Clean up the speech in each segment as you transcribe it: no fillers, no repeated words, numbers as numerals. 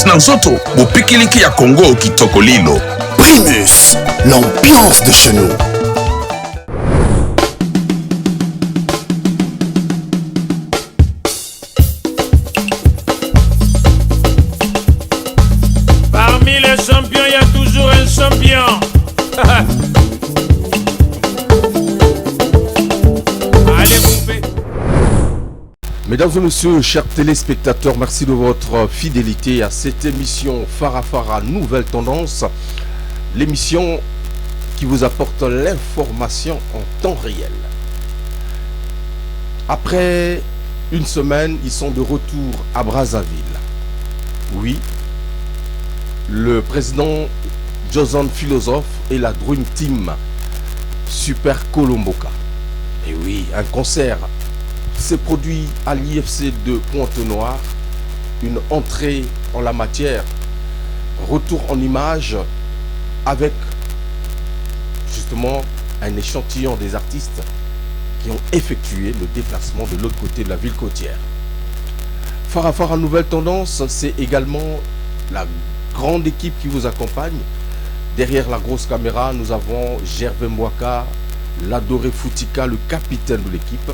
Primus na nzoto bopikiliki ya Congo kitoko lilo. Primus, l'ambiance de chez nous. Parmi les champions, il y a toujours un champion. Allez, coupez. Mesdames et messieurs, chers téléspectateurs, merci de votre fidélité à cette émission Farafara Nouvelle Tendance, l'émission qui vous apporte l'information en temps réel. Après une semaine, ils sont de retour à Brazzaville. Oui, le président Joson Philosophe et la Dream Team Super Colomboka. Et oui, un concert s'est produit à l'IFC de Pointe-Noire, une entrée en la matière, retour en image avec justement un échantillon des artistes qui ont effectué le déplacement de l'autre côté de la ville côtière. Farafara Nouvelle Tendance, c'est également la grande équipe qui vous accompagne. Derrière la grosse caméra, nous avons Gervais Mwaka, l'adoré Foutika, le capitaine de l'équipe.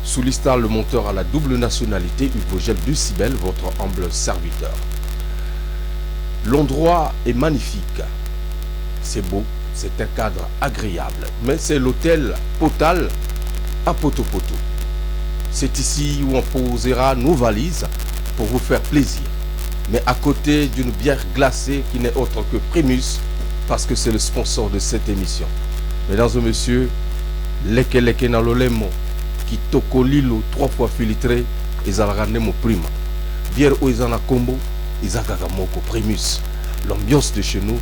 Sous l'istar, le monteur à la double nationalité, Hugo Gel de Cibel, votre humble serviteur. L'endroit est magnifique. C'est beau, c'est un cadre agréable. Mais c'est l'hôtel Potal à Poto-Poto. C'est ici où on posera nos valises pour vous faire plaisir. Mais à côté d'une bière glacée qui n'est autre que Primus, parce que c'est le sponsor de cette émission. Mesdames et messieurs, Leke na lolemo, qui toko lilo 3 fois filtré, ils ont ramené mon prime. Bière où ils en a combo, ils ont moko Primus. L'ambiance de chez nous,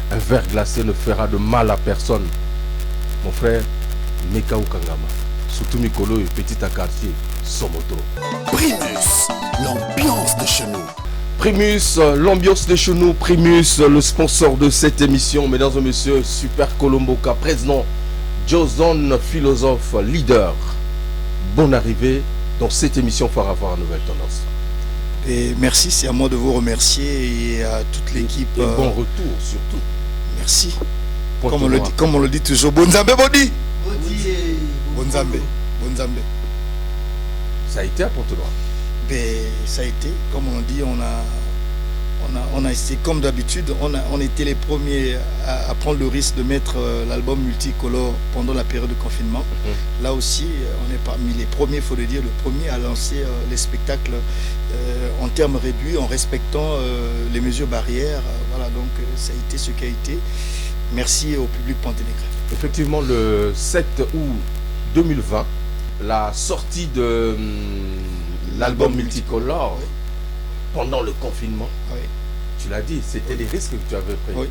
un verre glacé ne fera de mal à personne. Mon frère, Meka Kangama, surtout Mikolo et petit à quartier, Somoto. Primus, l'ambiance de chez nous. Primus, l'ambiance de chez nous, Primus, le sponsor de cette émission, mesdames et messieurs, Super Colomboka, président, Joson Philosophe, leader. Bonne arrivée dans cette émission Farafara Nouvelle Tendance. Et merci, c'est à moi de vous remercier et à toute l'équipe. Et bon retour surtout. Merci. Comme on le dit toujours, Bonzambe Bodi. Bonzambe. Bonzambe. Ça a été à Pont-Noir. Ça a été, comme on dit, on a essayé, comme d'habitude, on était les premiers à prendre le risque de mettre l'album multicolore pendant la période de confinement. Là aussi, on est parmi les premiers, il faut le dire, le premier à lancer les spectacles en termes réduits, en respectant les mesures barrières. Voilà, donc ça a été ce qui a été. Merci au public ponténégré. Effectivement, le 7 août 2020, la sortie de l'album multicolore, oui, pendant le confinement, oui, tu l'as dit, c'était des risques que tu avais pris. Oui.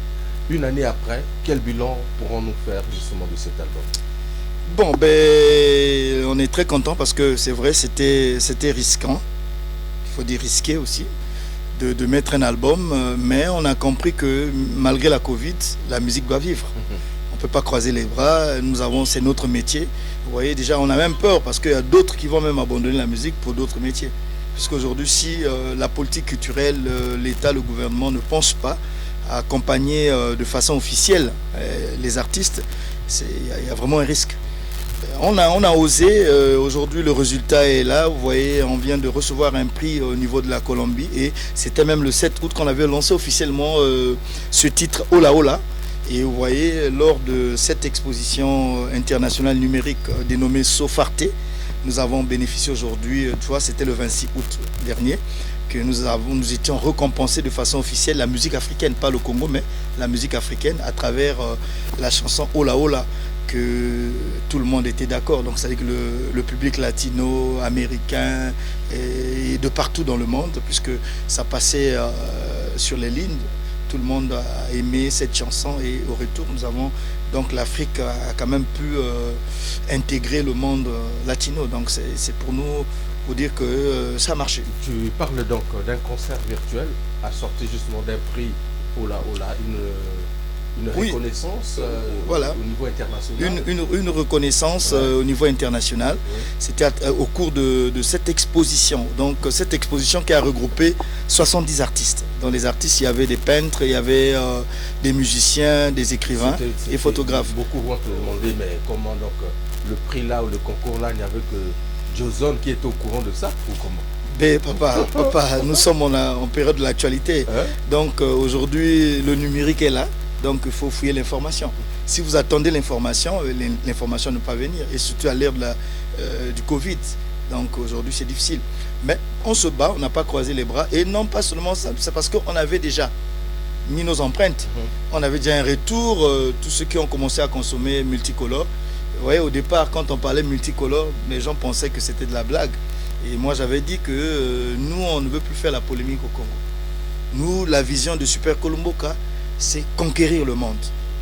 Une année après, quel bilan pourrons-nous faire justement de cet album? Bon, on est très content parce que c'est vrai, c'était risquant. Il faut dire risqué aussi de mettre un album, mais on a compris que malgré la Covid, la musique doit vivre. On ne peut pas croiser les bras, c'est notre métier. Vous voyez, déjà, on a même peur parce qu'il y a d'autres qui vont même abandonner la musique pour d'autres métiers. Puisqu'aujourd'hui, si la politique culturelle, l'État, le gouvernement ne pense pas à accompagner de façon officielle les artistes, il y a vraiment un risque. On a osé, aujourd'hui le résultat est là, vous voyez, on vient de recevoir un prix au niveau de la Colombie et c'était même le 7 août qu'on avait lancé officiellement ce titre Ola Ola. Et vous voyez, lors de cette exposition internationale numérique dénommée Sofarte, nous avons bénéficié aujourd'hui, tu vois, c'était le 26 août dernier, que nous étions récompensés de façon officielle la musique africaine, pas le Congo, mais la musique africaine à travers la chanson Ola Ola, que tout le monde était d'accord. Donc, c'est-à-dire que le public latino, américain et de partout dans le monde, puisque ça passait sur les lignes, tout le monde a aimé cette chanson et au retour, nous avons donc l'Afrique a quand même pu intégrer le monde latino. Donc c'est pour nous pour dire que ça a marché. Tu parles donc d'un concert virtuel assorti justement d'un prix Ola Ola, Une reconnaissance voilà. Au niveau international. Une reconnaissance au niveau international. Oui. C'était au cours de cette exposition. Donc cette exposition qui a regroupé 70 artistes. Dans les artistes, il y avait des peintres, il y avait des musiciens, des écrivains et photographes. Beaucoup vont te demander, mais comment donc le prix là ou le concours là, il n'y avait que Joson qui est au courant de ça ou comment? Mais papa, nous sommes en période de l'actualité. Donc aujourd'hui, le numérique est là. Donc il faut fouiller l'information. Si vous attendez l'information, l'information ne peut pas venir. Et surtout à l'ère du Covid. Donc aujourd'hui c'est difficile. Mais on se bat, on n'a pas croisé les bras. Et non pas seulement ça, c'est parce qu'on avait déjà mis nos empreintes. On avait déjà un retour, tous ceux qui ont commencé à consommer multicolore. Vous voyez, au départ, quand on parlait multicolore, les gens pensaient que c'était de la blague. Et moi j'avais dit que nous, on ne veut plus faire la polémique au Congo. Nous, la vision de Super Kolomboka, c'est conquérir le monde.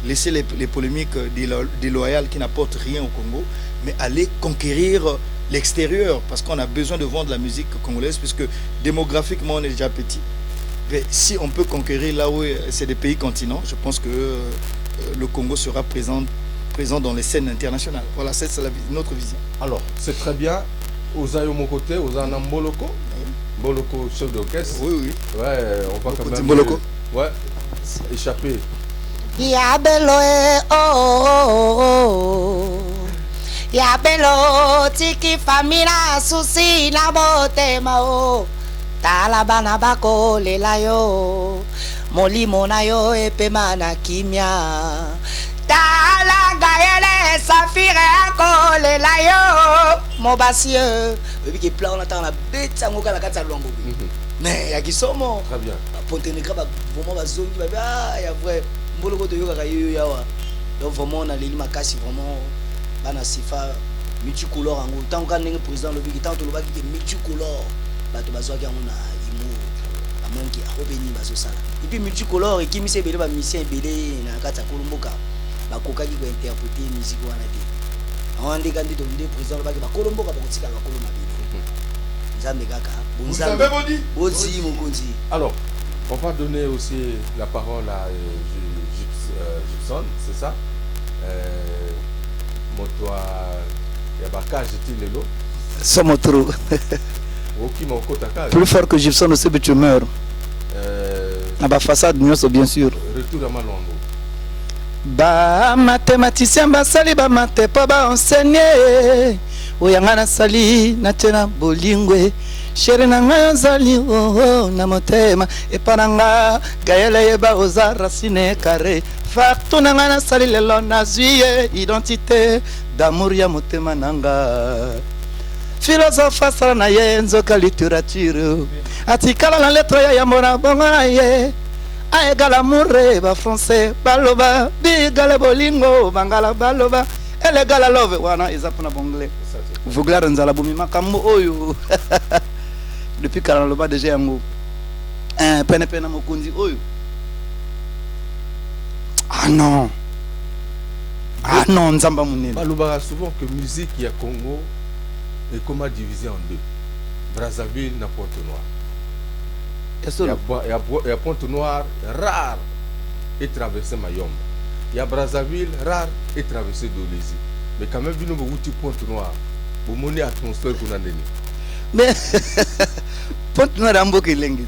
Laisser les polémiques déloyales qui n'apportent rien au Congo, mais aller conquérir l'extérieur, parce qu'on a besoin de vendre la musique congolaise, puisque démographiquement on est déjà petit. Mais si on peut conquérir là où c'est des pays continents, je pense que le Congo sera présent dans les scènes internationales. Voilà, c'est notre vision. Alors, c'est très bien. Ozayo Mokote, Ozana Mboloko. Mboloko, chef d'orchestre. Oui. Ouais, on va quand même... Mboloko. Ouais, échapper. Yabelo Yabelo tiki famila susi na botema o talabana bako lelayo molimo na yo epema na kimia tala gaele safire ko lelayo mobasieux biki plan na tana betsa ngoka la katsa longo mais ya kisomo très bien pontenika ba vraiment bazongi ba ya vrai mboloko to yoka kayo yawa donc vraiment on a les makasi vraiment bana sifa multicolore en tant que ndenge président le biki tant to lobaki ke multicolore bato bazwaki yango na imo amonki akobeni bazosala et puis multicolore ekimise ebele ba musicien ebele na kati ya Kolomboka bakokaki ko interpréter musique wana te on ndeka ndi to ndi président lobaki ba Kolomboka bakotika ba Kolomba bele nzambe kaka bonzambe bozi mokonzi. Alors on va donner aussi la parole à Gibson, c'est ça? Motoa Yabaka, j'ai-il le lot? Somotro. Plus fort que Gibson aussi, mais tu meurs. À la façade, bien sûr. Retour à Malongo. Ba mathématicien basali ba mathé pa ba enseigner. Oyangana sali na tena bolingwe. Chéri na nga zali na motema epananga gayele yeba oza racine carré facto na nga sali lelo na zuye identité d'amour ya motema nanga philosophe sala na ye nzoka littérature atikala na lettre ya yamona bonga na ye a égale amour ba français baloba bigale bolingo bangala baloba elegala love wana ezapona bonglais vuglara nzala bumi makambo oyo depuis quand le bas déjà yango pene mokundi oyo ah non nzamba munene baloba souvent que musique ya Congo est comment divisé en deux. Brazzaville na Pointe-Noire. Il y a Pointe-Noire rare et traversé Mayombe. Il y a Brazzaville rare et traversé Dolezi. Mais quand même vino bouti Pointe-Noire. Vous monnaie atmosphère qu'on a donné. Mais Pointe-Noire ambo ke lengi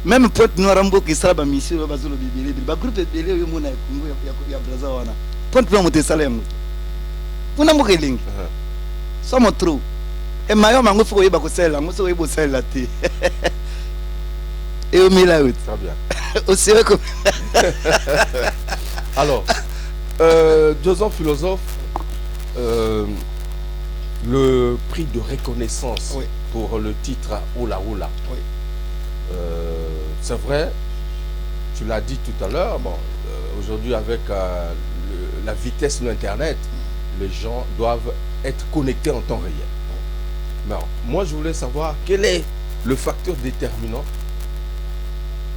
même Pointe-Noire ambo ke sala ba mission ba zolo bibele ba groupe bibele yo mona Congo ya Brazza wana Pointe-Noire mote sala yango kuna mbo ke lengi somo trop et mayo mango foko yeba ko sala ngo so yebo sala te et au mila out très bien aussi comme alors deux ans philosophe le prix de reconnaissance pour le titre Ola Ola. Oui. C'est vrai, tu l'as dit tout à l'heure, bon, aujourd'hui avec la vitesse de l'Internet, les gens doivent être connectés en temps réel. Mais alors, moi je voulais savoir quel est le facteur déterminant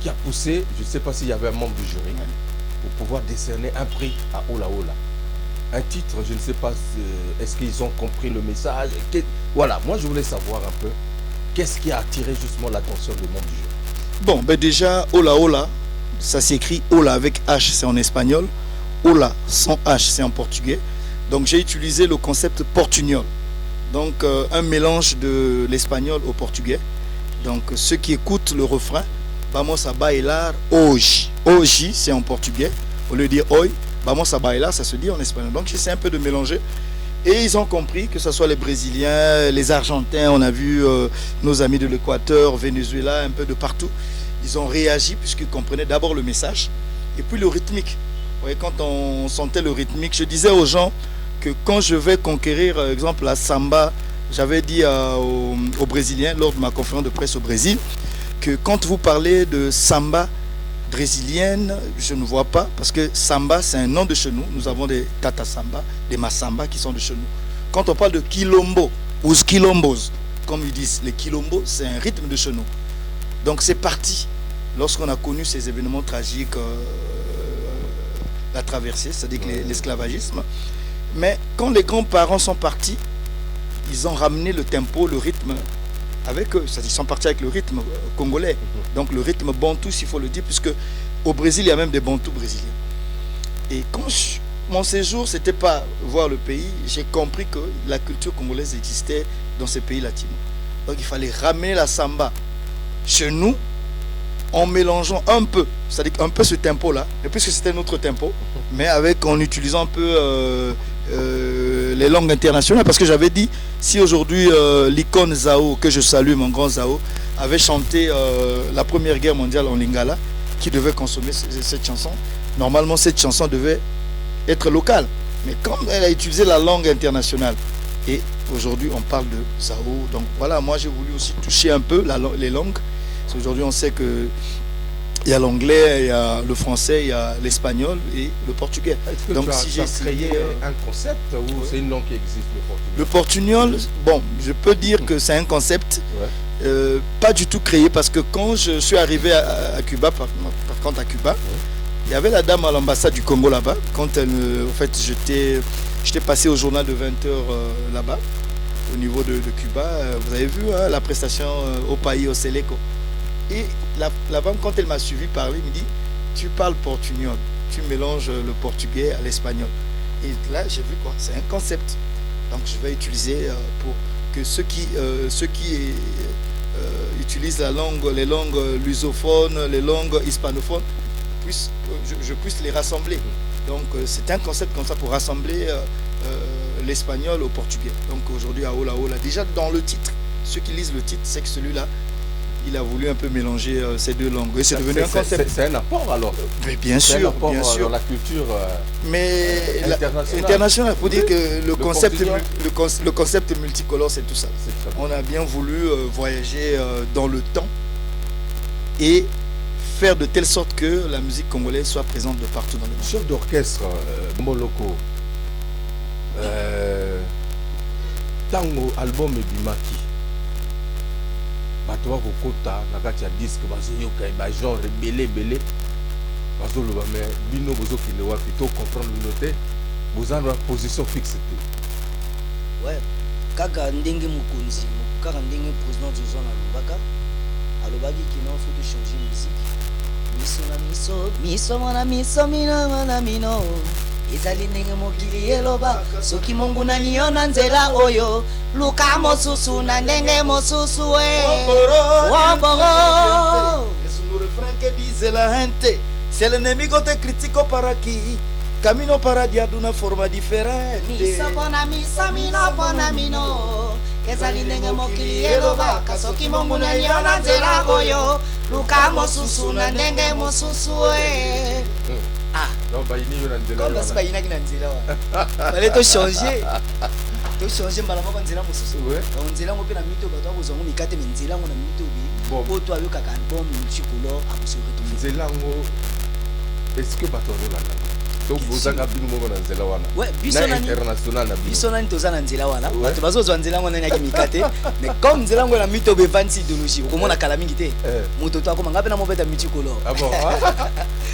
qui a poussé, je ne sais pas s'il y avait un membre du jury, pour pouvoir décerner un prix à Ola Ola. Un titre, je ne sais pas, est-ce qu'ils ont compris le message? Voilà, moi je voulais savoir un peu, qu'est-ce qui a attiré justement l'attention du monde du jeu? Bon, ben déjà, Ola Ola, ça s'écrit Ola avec H, c'est en espagnol. Ola sans H, c'est en portugais. Donc j'ai utilisé le concept portugnol. Donc un mélange de l'espagnol au portugais. Donc ceux qui écoutent le refrain, vamos a bailar hoje. Hoje, c'est en portugais. Au lieu de dire hoy, vamos a bailar, ça se dit en espagnol. Donc j'essaie un peu de mélanger. Et ils ont compris, que ce soit les Brésiliens, les Argentins, on a vu nos amis de l'Équateur, Venezuela, un peu de partout. Ils ont réagi puisqu'ils comprenaient d'abord le message et puis le rythmique. Vous voyez, quand on sentait le rythmique, je disais aux gens que quand je vais conquérir, par exemple, la samba, j'avais dit aux Brésiliens lors de ma conférence de presse au Brésil, que quand vous parlez de samba brésilienne, je ne vois pas, parce que samba, c'est un nom de chez nous. Nous avons des tata samba, des masamba qui sont de chez nous. Quand on parle de quilombo, ou quilombos, comme ils disent, les quilombos, c'est un rythme de chez nous. Donc c'est parti lorsqu'on a connu ces événements tragiques, la traversée, c'est-à-dire l'esclavagisme. Mais quand les grands-parents sont partis, ils ont ramené le tempo, le rythme avec eux. C'est-à-dire qu'ils sont partis avec le rythme congolais. Donc le rythme bantou, s'il faut le dire, puisque au Brésil, il y a même des bantous brésiliens. Et quand mon séjour, c'était pas voir le pays, j'ai compris que la culture congolaise existait dans ces pays latinos. Donc il fallait ramener la samba chez nous en mélangeant un peu, c'est-à-dire un peu ce tempo-là, et puisque c'était notre tempo, mais en utilisant un peu les langues internationales, parce que j'avais dit, si aujourd'hui l'icône Zao, que je salue, mon grand Zao, avait chanté la Première Guerre mondiale en lingala, qui devait consommer cette chanson, normalement cette chanson devait être locale, mais comme elle a utilisé la langue internationale, et aujourd'hui on parle de Zao, donc voilà, moi j'ai voulu aussi toucher un peu les langues. Aujourd'hui, on sait que il y a l'anglais, il y a le français, il y a l'espagnol et le portugais. Est-ce que donc, si j'ai créé un concept ou c'est une langue qui existe, le portugais? Le portugnol, bon, je peux dire que c'est un concept pas du tout créé, parce que quand je suis arrivé à Cuba, par contre à Cuba, il y avait la dame à l'ambassade du Congo là-bas. Quand elle, en fait, j'étais passé au journal de 20h là-bas, au niveau de Cuba. Vous avez vu la prestation au pays, au Seleco. Et la femme, quand elle m'a suivi parler, me dit, tu parles portugnol, tu mélanges le portugais à l'espagnol. Et là, j'ai vu quoi, c'est un concept. Donc je vais utiliser pour que ceux qui utilisent les langues lusophones, les langues hispanophones, je puisse les rassembler. Donc c'est un concept comme ça pour rassembler l'espagnol au portugais. Donc aujourd'hui à Ola Ola, déjà dans le titre, ceux qui lisent le titre, c'est que celui-là, il a voulu un peu mélanger ces deux langues. Et c'est devenu un concept. C'est un apport alors. Mais bien sûr, bien sûr. Dans la culture internationale. Pour dire que le concept multicolore, c'est tout ça. On a bien voulu voyager dans le temps et faire de telle sorte que la musique congolaise soit présente de partout dans le monde. Chef d'orchestre Moloko, tango album ebimaki bato bakokota na kati ya disque bazoyoka bagenre ebele bazoloba me bino bozokende wapi to comprendre bino te boza na position fixe te. Ouais, kaka ndenge mokonzi, kaka ndenge président Jozo alobaki qu'il faut de changer musique. Miso mona miso mino ezali ndenge mokili eloba soki Mungu naniona nzela oyo luka mosusu na ndenge mosusu wamboro. Es un refrán que dice la gente, si el enemigo te criticó para aquí, camino para allá de una forma diferente. Miso bona miso mino bona mino ezali ndenge mokili eloba soki Mungu naniona nzela oyo luka mosusu na ndenge mosusu Non, bah, il y a un comme ça, il y a un nzela wa. Fallait to changer. To changer malama kwa nzela mosusu. On nzela ngo pe na mito bato ko zongo mikate me nzela ngo na mito bi. Bon, to ayo kaka album multicolore a se retrouver. Nzela ngo est-ce que bato rola na? To bozanga binu ngo na nzela wana. Ouais, biso na international na binu. Biso na to za na nzela wana. Bato bazo zo nzela ngo na nyaki mikate. Mais comme nzela ngo na mito be 26 idéologie. Ko mona kala mingi te. Moto to akoma ngape na mobeta multicolore. Ah bon.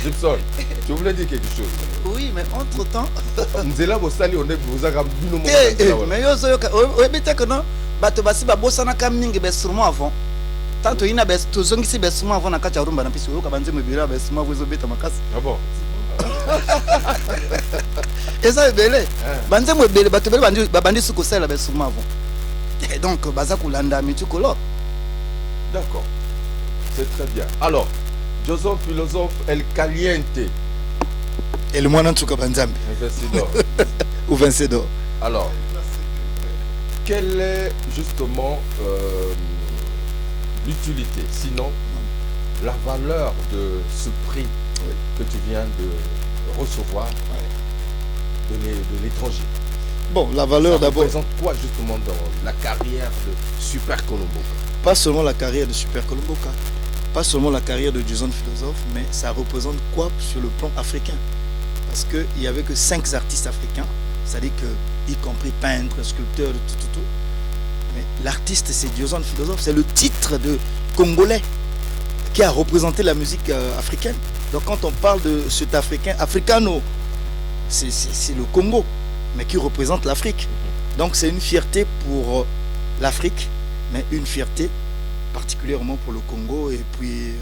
Gibson, tu voulais dire quelque chose? Oui, mais entre-temps, Nzela bosali on est bozanga binu ngo. Mais yo zo yo bete que non, bato basi ba bosana ka mingi be sûrement avant. Tanto ina bes tozongisi besuma avant na kati ya rumba na piso yoka banze mebira besuma wezo beta makasi. Ah bon. Eza ebele. Banze mebele bato bele bandi suko sala besuma avant. Et donc baza kulanda mitukolo. D'accord. C'est très bien. Alors, Joseph philosophe El Caliente. Et le moine en tout cas banzambe. Investidor. Ou Vincedor. Alors, quelle est justement l'utilité, sinon la valeur de ce prix que tu viens de recevoir de l'étranger? Bon, la valeur d'abord. Ça représente quoi justement dans la carrière de Super Colomboka? Pas seulement la carrière de Super Colomboka, pas seulement la carrière de Jason Philosophe, mais ça représente quoi sur le plan africain? Parce qu'il n'y avait que 5 artistes africains, c'est-à-dire que, y compris peintres, sculpteurs, tout. Mais l'artiste, c'est Jason Philosophe, c'est le titre de Congolais qui a représenté la musique africaine. Donc quand on parle de cet Africain, Africano, c'est le Congo, mais qui représente l'Afrique. Donc c'est une fierté pour l'Afrique, mais une fierté particulièrement pour le Congo et puis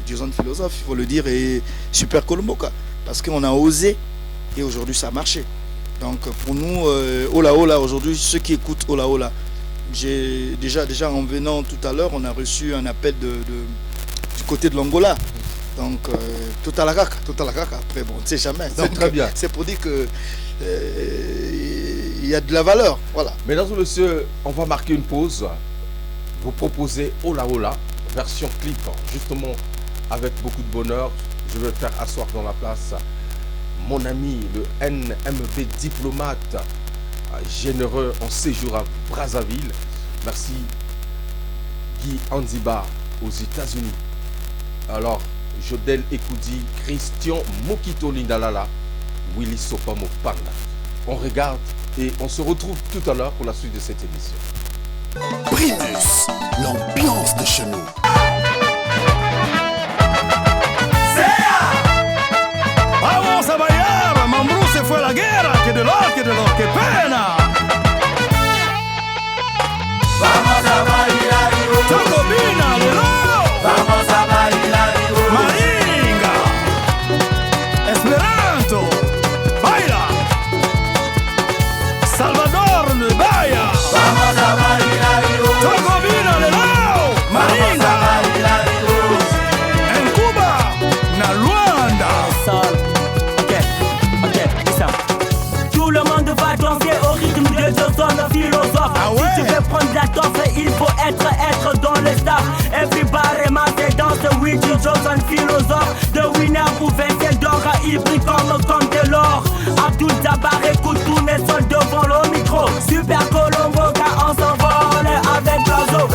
Jason Philosophe, il faut le dire, et Super Colomboka. Parce qu'on a osé et aujourd'hui ça a marché. Donc pour nous, Ola Ola, aujourd'hui, ceux qui écoutent Ola Ola, j'ai déjà en venant tout à l'heure, on a reçu un appel du côté de l'Angola. Donc tout à la caca, après bon, on ne sait jamais. C'est très bien. C'est pour dire que il y a de la valeur. Voilà. Mesdames et messieurs, on va marquer une pause. Vous proposez Ola Ola, version clip, justement avec beaucoup de bonheur. Je vais faire asseoir dans la place mon ami, le NMB diplomate, généreux en séjour à Brazzaville. Merci Guy Anziba aux États-Unis. Alors, Jodel Ekoudi, Christian Mokito Lindalala, Willy Sopamo Panda. On regarde et on se retrouve tout à l'heure pour la suite de cette émission. Primus, l'ambiance de chez nous. Vamos a bailar, Mambrú se fue a la guerra, que dolor, qué pena. Vamos a bailar, Chocobina, Lelo. Vamos a bailar, Maringa, Esperanto, baila. Salvador de Bahia. Vamos a bailar, Chocobina, Lelo. Maringa, en Cuba, na Luanda. Tout le monde va danser au rythme de Jason Philosophe. Si tu veux prendre la danse, il faut être dans le staff. Everybody must dance with Jason Philosophe. De winner ou Vincedor, il brille comme de l'or. Abdul Jabbar écoute tous les sons devant le micro. Super Colomboka, on s'envole avec l'oiseau.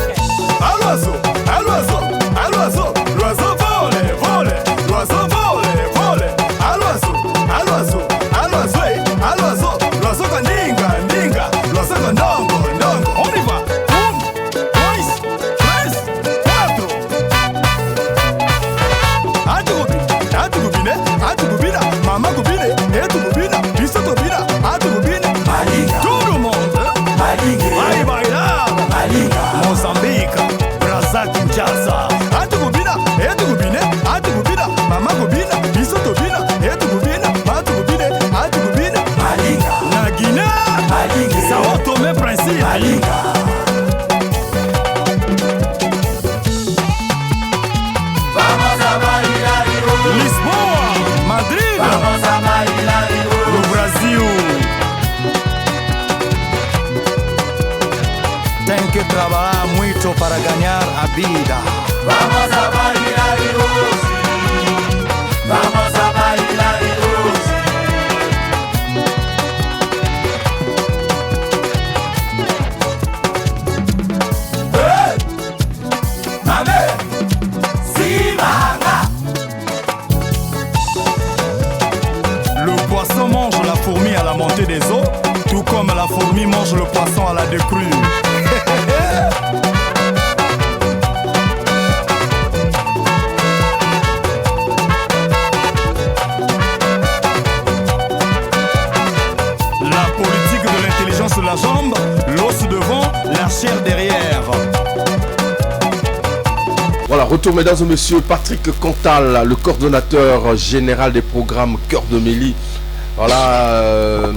À l'oiseau, à l'oiseau, à l'oiseau. L'oiseau vole, l'oiseau vole. À l'oiseau, à l'oiseau, à l'oiseau, à l'oiseau. L'oiseau qu'on ninga, l'oiseau qu'on ndongo. On y va. 1, 2, 3, 4. Atugubine, maman gubine, etugubina, biso gubina, atugubine. Tout le monde. Vai bailar. Mozambique, Brazza, Kinshasa. Atugubina, maman gubina, biso gubina, etugubina, atugubine. Na Guinée, Sao Tomé Principe. Lisboa, Madrid, no Brasil. Tem que trabalhar muito para ganhar a vida. Vamos a bailar hoje. Vamos a bailar hoje. Hey! Mame! Simanga! Le poisson mange la fourmi à la montée des eaux, tout comme la fourmi mange le poisson à la décrue. La politique de l'intelligence sur la jambe, l'os devant, la chair derrière. Voilà, retour mesdames et messieurs, Patrick Cantal, le coordonnateur général des programmes Cœur de Mélie. Voilà,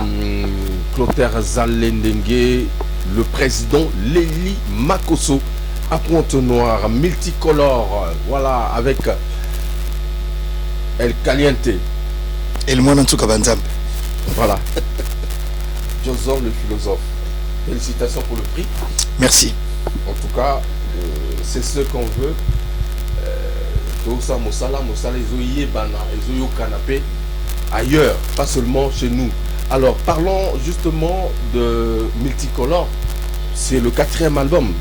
Clotaire Zalendengue, le président Léli Makosso, à Pointe-Noire, multicolore, voilà, avec El Caliente. Et le moine en tout cas, Voilà. Joseph le philosophe. Félicitations pour le prix. Merci. En tout cas, c'est ce qu'on veut. Canapé ailleurs, pas seulement chez nous. Alors, parlons justement de Multicolore. C'est le 4e album.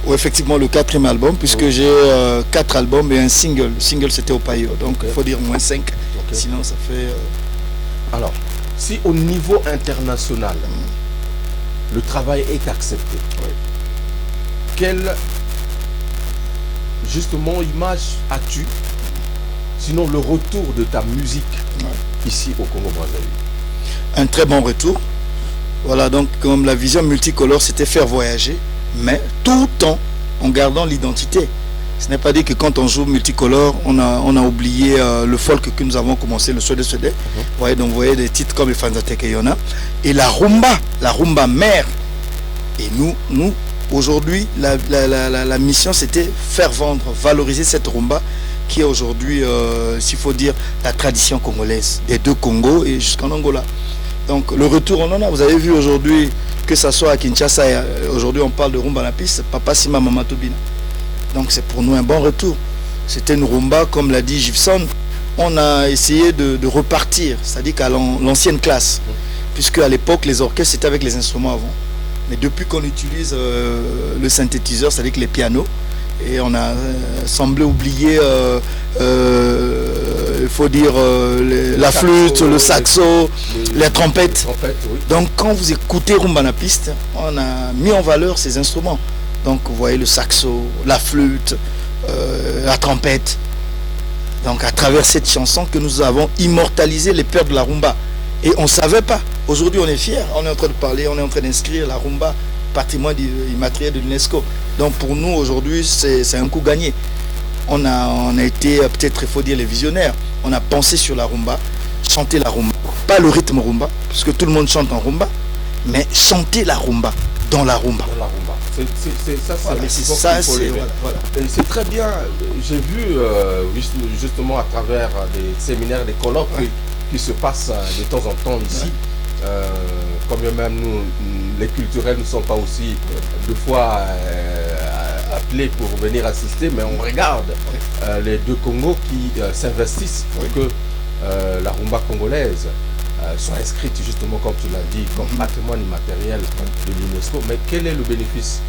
Oui, effectivement, le 4e album, puisque j'ai 4 albums et un single. Le single, c'était au Paillot. Donc, il faut dire moins 5. Sinon, ça fait... Alors, si au niveau international, le travail est accepté, quelle justement image as-tu, sinon le retour de ta musique ici au Congo-Brazzaville? Un très bon retour. Voilà, donc comme la vision multicolore, c'était faire voyager, mais tout le temps en gardant l'identité. Ce n'est pas dit que quand on joue multicolore, on a oublié le folk que nous avons commencé, le Sode Sode. Donc vous voyez des titres comme Fanzate Keyona. Et la rumba mère. Et nous aujourd'hui, la mission, c'était faire vendre, valoriser cette rumba qui est aujourd'hui, s'il faut dire, la tradition congolaise, des 2 Congos et jusqu'en Angola. Donc le retour, on en a. Vous avez vu aujourd'hui, que ça soit à Kinshasa, aujourd'hui on parle de rumba à la piste, Papa Sima Mama Tobina. Donc c'est pour nous un bon retour. C'était une rumba, comme l'a dit Gibson, on a essayé de repartir, c'est-à-dire qu'à l'ancienne classe, puisque à l'époque les orchestres c'était avec les instruments avant. Mais depuis qu'on utilise le synthétiseur, c'est-à-dire que les pianos, et on a semblé oublier, il faut dire, la flûte, le saxo, les trompettes. Donc quand vous écoutez rumba na piste, on a mis en valeur ces instruments. Donc vous voyez le saxo, la flûte, la trompette. Donc à travers cette chanson que nous avons immortalisé les pères de la rumba. Et on ne savait pas. Aujourd'hui on est fiers, on est en train de parler, on est en train d'inscrire la rumba patrimoine immatériel de l'UNESCO. Donc pour nous aujourd'hui c'est un coup gagné. On a été peut-être, il faut dire, les visionnaires. On a pensé sur la rumba, chanter la rumba. Pas le rythme rumba, parce que tout le monde chante en rumba, mais chanter la rumba dans la rumba. Dans la rumba. C'est très bien. J'ai vu justement à travers des séminaires, des colloques qui se passent de temps en temps ici. Comme même nous, les culturels ne sont pas aussi deux fois appelés pour venir assister, mais on regarde les 2 Congos qui s'investissent pour que la rumba congolaise soit inscrite justement, comme tu l'as dit, comme patrimoine immatériel de l'UNESCO. Mais quel est le bénéfice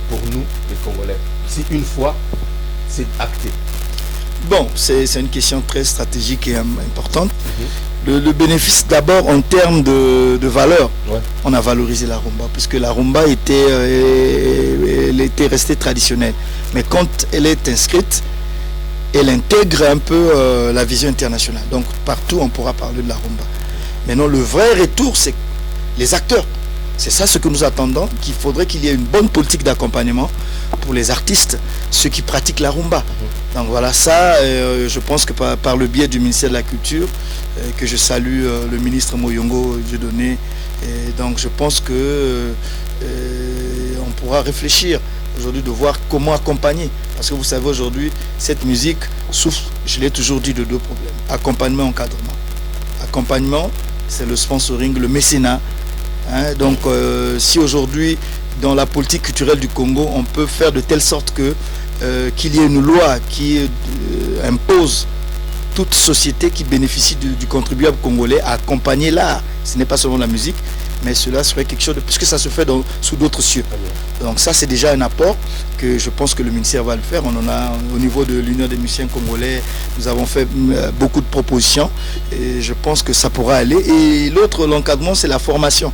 pour nous, les Congolais, si une fois c'est acté? Bon, c'est une question très stratégique et importante. Le bénéfice d'abord en termes de valeur, on a valorisé la rumba, puisque la rumba elle était restée traditionnelle. Mais quand elle est inscrite, elle intègre un peu la vision internationale. Donc partout on pourra parler de la rumba. Maintenant le vrai retour, c'est les acteurs. C'est ça ce que nous attendons, qu'il faudrait qu'il y ait une bonne politique d'accompagnement pour les artistes, ceux qui pratiquent la rumba. Donc voilà, ça, je pense que par le biais du ministère de la Culture, que je salue le ministre Moyongo Dieudonné, donc je pense que on pourra réfléchir aujourd'hui de voir comment accompagner. Parce que vous savez aujourd'hui, cette musique souffre, je l'ai toujours dit, de 2 problèmes. Accompagnement, encadrement. Accompagnement, c'est le sponsoring, le mécénat. Donc si aujourd'hui dans la politique culturelle du Congo on peut faire de telle sorte que qu'il y ait une loi qui impose toute société qui bénéficie du contribuable congolais à accompagner l'art, ce n'est pas seulement la musique, mais cela serait quelque chose de, puisque ça se fait sous d'autres cieux. Donc ça c'est déjà un apport que je pense que le ministère va le faire. On en a au niveau de l'Union des musiciens congolais, nous avons fait beaucoup de propositions et je pense que ça pourra aller. Et l'autre, l'encadrement, c'est la formation,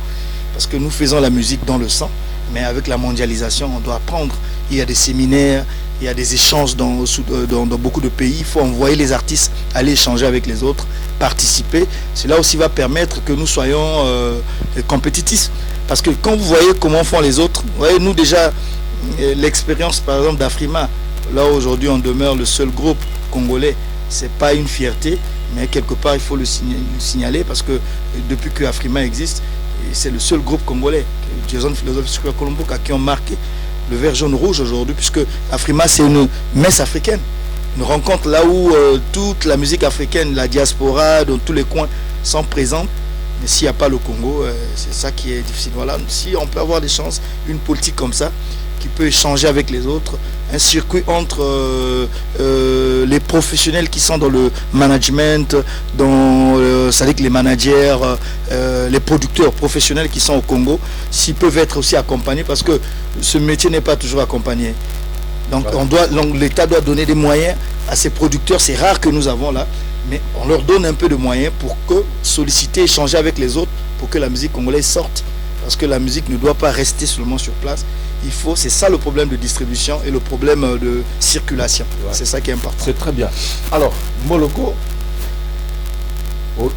parce que nous faisons la musique dans le sang, mais avec la mondialisation on doit apprendre. Il y a des séminaires, il y a des échanges dans beaucoup de pays. Il faut envoyer les artistes aller échanger avec les autres, participer. Cela aussi va permettre que nous soyons compétitifs. Parce que quand vous voyez comment font les autres, vous voyez, nous déjà, l'expérience par exemple d'Afrima, là aujourd'hui on demeure le seul groupe congolais. C'est pas une fierté, mais quelque part il faut le signaler parce que depuis que Afrima existe, c'est le seul groupe congolais, Jason Philosophe Super Colombo, qui ont marqué le vert jaune rouge aujourd'hui, puisque Afrima c'est une messe africaine, une rencontre là où toute la musique africaine, la diaspora dans tous les coins sont présentes. Mais s'il n'y a pas le Congo, c'est ça qui est difficile. Voilà, si on peut avoir des chances, une politique comme ça qui peut échanger avec les autres, un circuit entre les professionnels qui sont dans le management, c'est-à-dire que les managers, les producteurs professionnels qui sont au Congo, s'ils peuvent être aussi accompagnés, parce que ce métier n'est pas toujours accompagné. Donc, l'État doit donner des moyens à ces producteurs. C'est rare que nous avons là, mais on leur donne un peu de moyens pour solliciter, échanger avec les autres, pour que la musique congolaise sorte. Parce que la musique ne doit pas rester seulement sur place. C'est ça le problème de distribution et le problème de circulation. Ouais. C'est ça qui est important. C'est très bien. Alors, Moloko,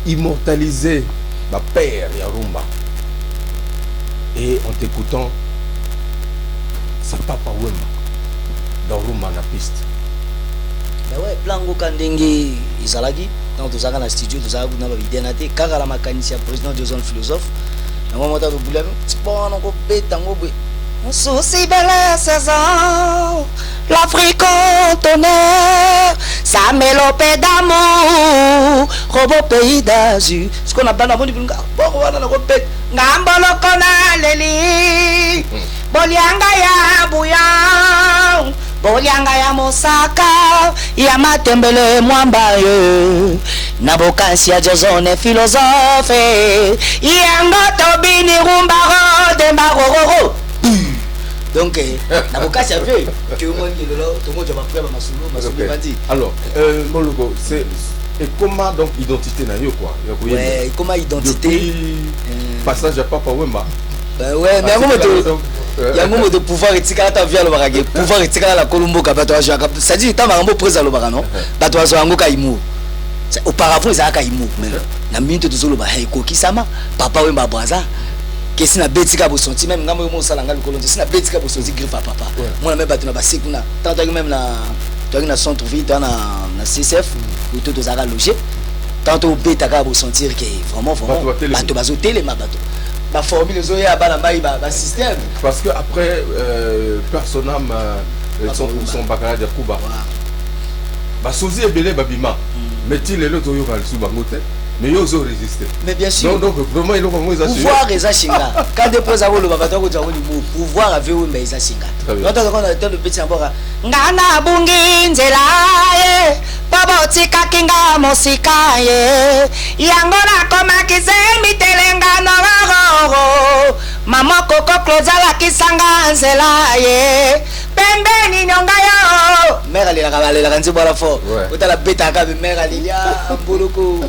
immortaliser ma père Yarumba. Et en t'écoutant, c'est Papa Wemba dans Rumba na piste. Mais ouais, Plango Kandenge Izalagi, dans tout ça dans le studio, tout ça vous n'avez idée naté, Kagala Makanisia, président de Jason Philosophe. Dans le moment où vous l'avez, c'est bon, on a bête, on a souci belle saison, l'Afrique en tonnerre, sa mélopée d'amour, robot pays d'azur. Ce qu'on a pas dans le monde, bon, on va dans le repère. Ngambolo kona leli, bolianga ya bouyan, bolianga ya mosaka, ya matembele mwamba ye. Nabokansi ya Jason philosophe, yango tobini rumbaro de maroro. Donc, nabokansi ya fait que moi qui le tout le monde va faire ma solo, ma dit. Alors, mon logo, c'est et comment donc identité na yo quoi? Ouais, comment identité? Depuis passage à Papa Wemba. Ben ouais, mais il y a un moment de pouvoir etikala ta vie à l'obarague, pouvoir etikala la Colombo kabato aja. Ça dit tant marambo presa l'obarague non? Bato azo ango kaimu. Auparavant ils aka imu, mais na minute de zolo ba haiko kisama, Papa Wemba braza. Que si na betika bo senti même ngamo mo sala ngal kolonzo, si na betika bo senti griffe papa. Moi na même bato na ba sekuna. Tant même na tu as une centre-ville, tu as un CCF, où tu as logé. Tant que tu as sentir que vraiment, tu vas au télé, ma formule, les oeufs, ma système. Parce que après, personne n'a son baccalauréat de Cuba. Bah, Sozi est belé, babima. Mais il est l'autre, il va le sous-bangoter. Mais ils ont résisté. Mais bien sûr. Donc vraiment, ils ont pouvoir et Zachinga. Quand des fois, le babato, pouvoir avec eux, mais Zachinga. Donc, on a le petit abord. Ngana bungi nzela Babo tika kinga mosika ye Yangona koma kizemi telenga no waro Mamo koko klozala kisanga nzela ye Pembeni nyonga yo Mère ali la kabale la kanzi bola fo Uta la beta kabe mère ali ya mbuluku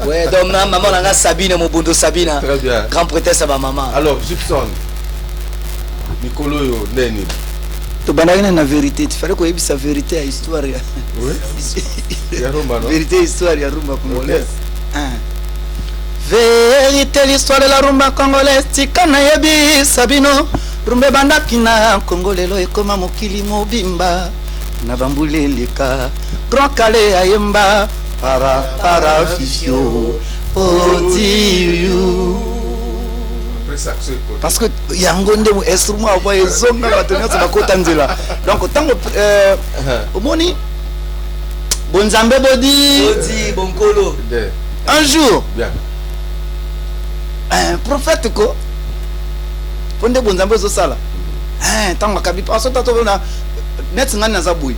Ouais donc maman nanga Sabine Mobundo Sabina. Très bien. Grand prêtresse à ma maman. Alors Gibson Nicolo yo neni tu banane na vérité, tu fallait qu'on ait sa vérité à histoire. Oui. Ya Rumba non? Vérité histoire ya rumba congolaise. Vérité l'histoire de la rumba congolaise, tikana yebi sabino. Rumbe bandaki na Congolelo ekoma mokili mobimba. Na bambule leka, grand calé ayemba, para fifio, odiu. Parce que yangonde mu instrument avo ezonga batonyo sa bakota nzela. Donc tango omoni bonzambe bodi bonkolo. Un jour bien. Un prophète ko fonde bonzambe zo sala. Tango kabi paso tato na net ngani na zabuyi.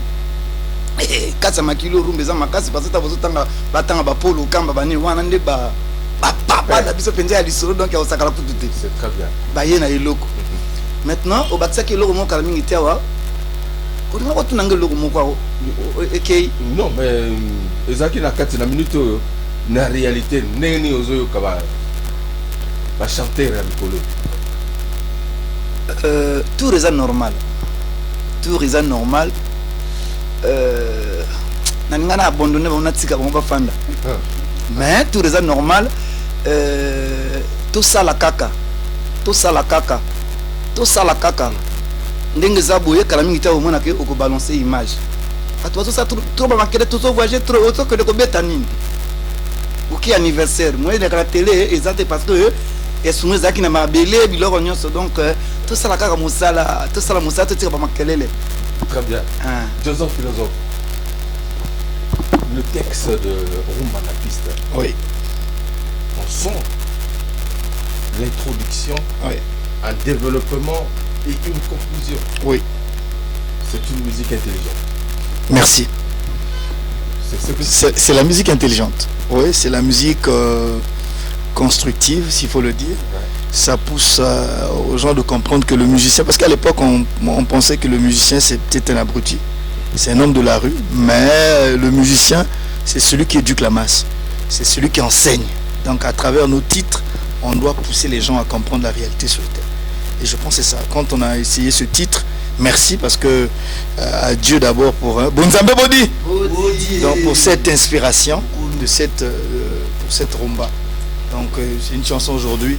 Katsa makilo rumbe za makasi parce que tazo tanga batanga ba polo kamba bani wana nde ba papa la biso penza ya lisoro donc ya osakala pour douter. C'est très bien. Ba yena eloko. Maintenant au batsa ke eloko moko mingi tiawa. Ko na ko tunanga eloko moko ekei. Non mais ezaki na kati na minute na réalité neni ozoyo kaba ba chanter à Nicolo. Tout est normal. Tout est normal. Nangana abandonné on a tika on va fanda. Mais tout est normal. Tout ça la caca. Tout ça la caca. Tout ça la caca. ndenge za boye kala mingi ta omona ke oko balancer image atozo ça trop ba makele tozo voyager trop auto que de kobeta nini uki anniversaire moi de la télé exact parce que et sounou zaki na mabele biloko nyonso donc tout ça la kaka musala tout ça la musala tout ba makelele. Très bien. Joseph philosophe. Le texte de Rumba na piste. Oui. On sent l'introduction, Oui. un développement et une conclusion. Oui. C'est une musique intelligente. Merci. C'est ce que C'est la musique intelligente. Oui, c'est la musique constructive, s'il faut le dire. Ouais. Ça pousse aux gens de comprendre que le musicien, parce qu'à l'époque on pensait que le musicien c'était un abruti, c'est un homme de la rue, mais le musicien c'est celui qui éduque la masse, c'est celui qui enseigne. Donc à travers nos titres, on doit pousser les gens à comprendre la réalité sur le terrain. Et je pense que c'est ça. Quand on a essayé ce titre, merci parce que à Dieu d'abord pour Bonzambe Bodi, donc pour cette inspiration de pour cette rumba. Donc c'est une chanson aujourd'hui.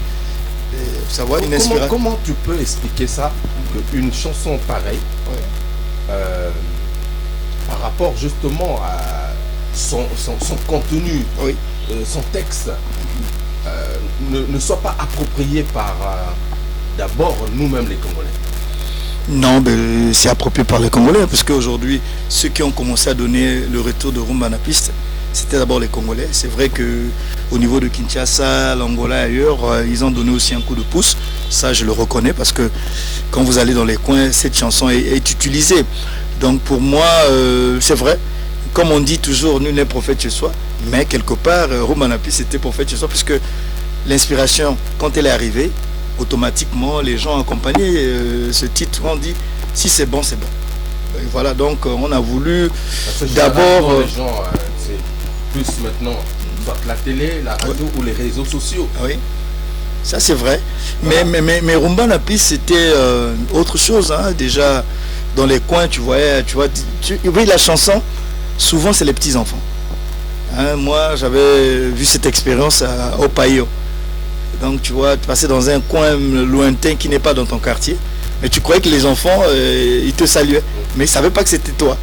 Savoir une inspiration. Comment tu peux expliquer ça, qu'une chanson pareille, Ouais. par rapport justement à son contenu, Oui. son texte, ne soit pas approprié par d'abord nous-mêmes les Congolais? Non, ben, c'est approprié par les Congolais, parce qu'aujourd'hui, ceux qui ont commencé à donner le retour de Rumba na piste, c'était d'abord les Congolais. C'est vrai qu'au niveau de Kinshasa, l'Angola et ailleurs, ils ont donné aussi un coup de pouce. Ça, je le reconnais, parce que quand vous allez dans les coins, cette chanson est utilisée. Donc pour moi, c'est vrai. Comme on dit toujours, nul n'est prophète chez soi. Mais quelque part, Rumba na piste était prophète chez soi, puisque l'inspiration, quand elle est arrivée, automatiquement, les gens accompagnaient ce titre. On dit, si c'est bon, c'est bon. Et voilà, donc on a voulu d'abord... les gens, c'est plus maintenant, soit la télé, la radio ou les réseaux sociaux. Oui, ça c'est vrai. Voilà. Mais Rumba na piste, c'était autre chose. Hein. Déjà, dans les coins, tu vois, oui, la chanson, souvent c'est les petits-enfants. Hein, moi, j'avais vu cette expérience au Païo. Donc, tu vois, tu passais dans un coin lointain qui n'est pas dans ton quartier. Mais tu croyais que les enfants, ils te saluaient. Mais ils ne savaient pas que c'était toi.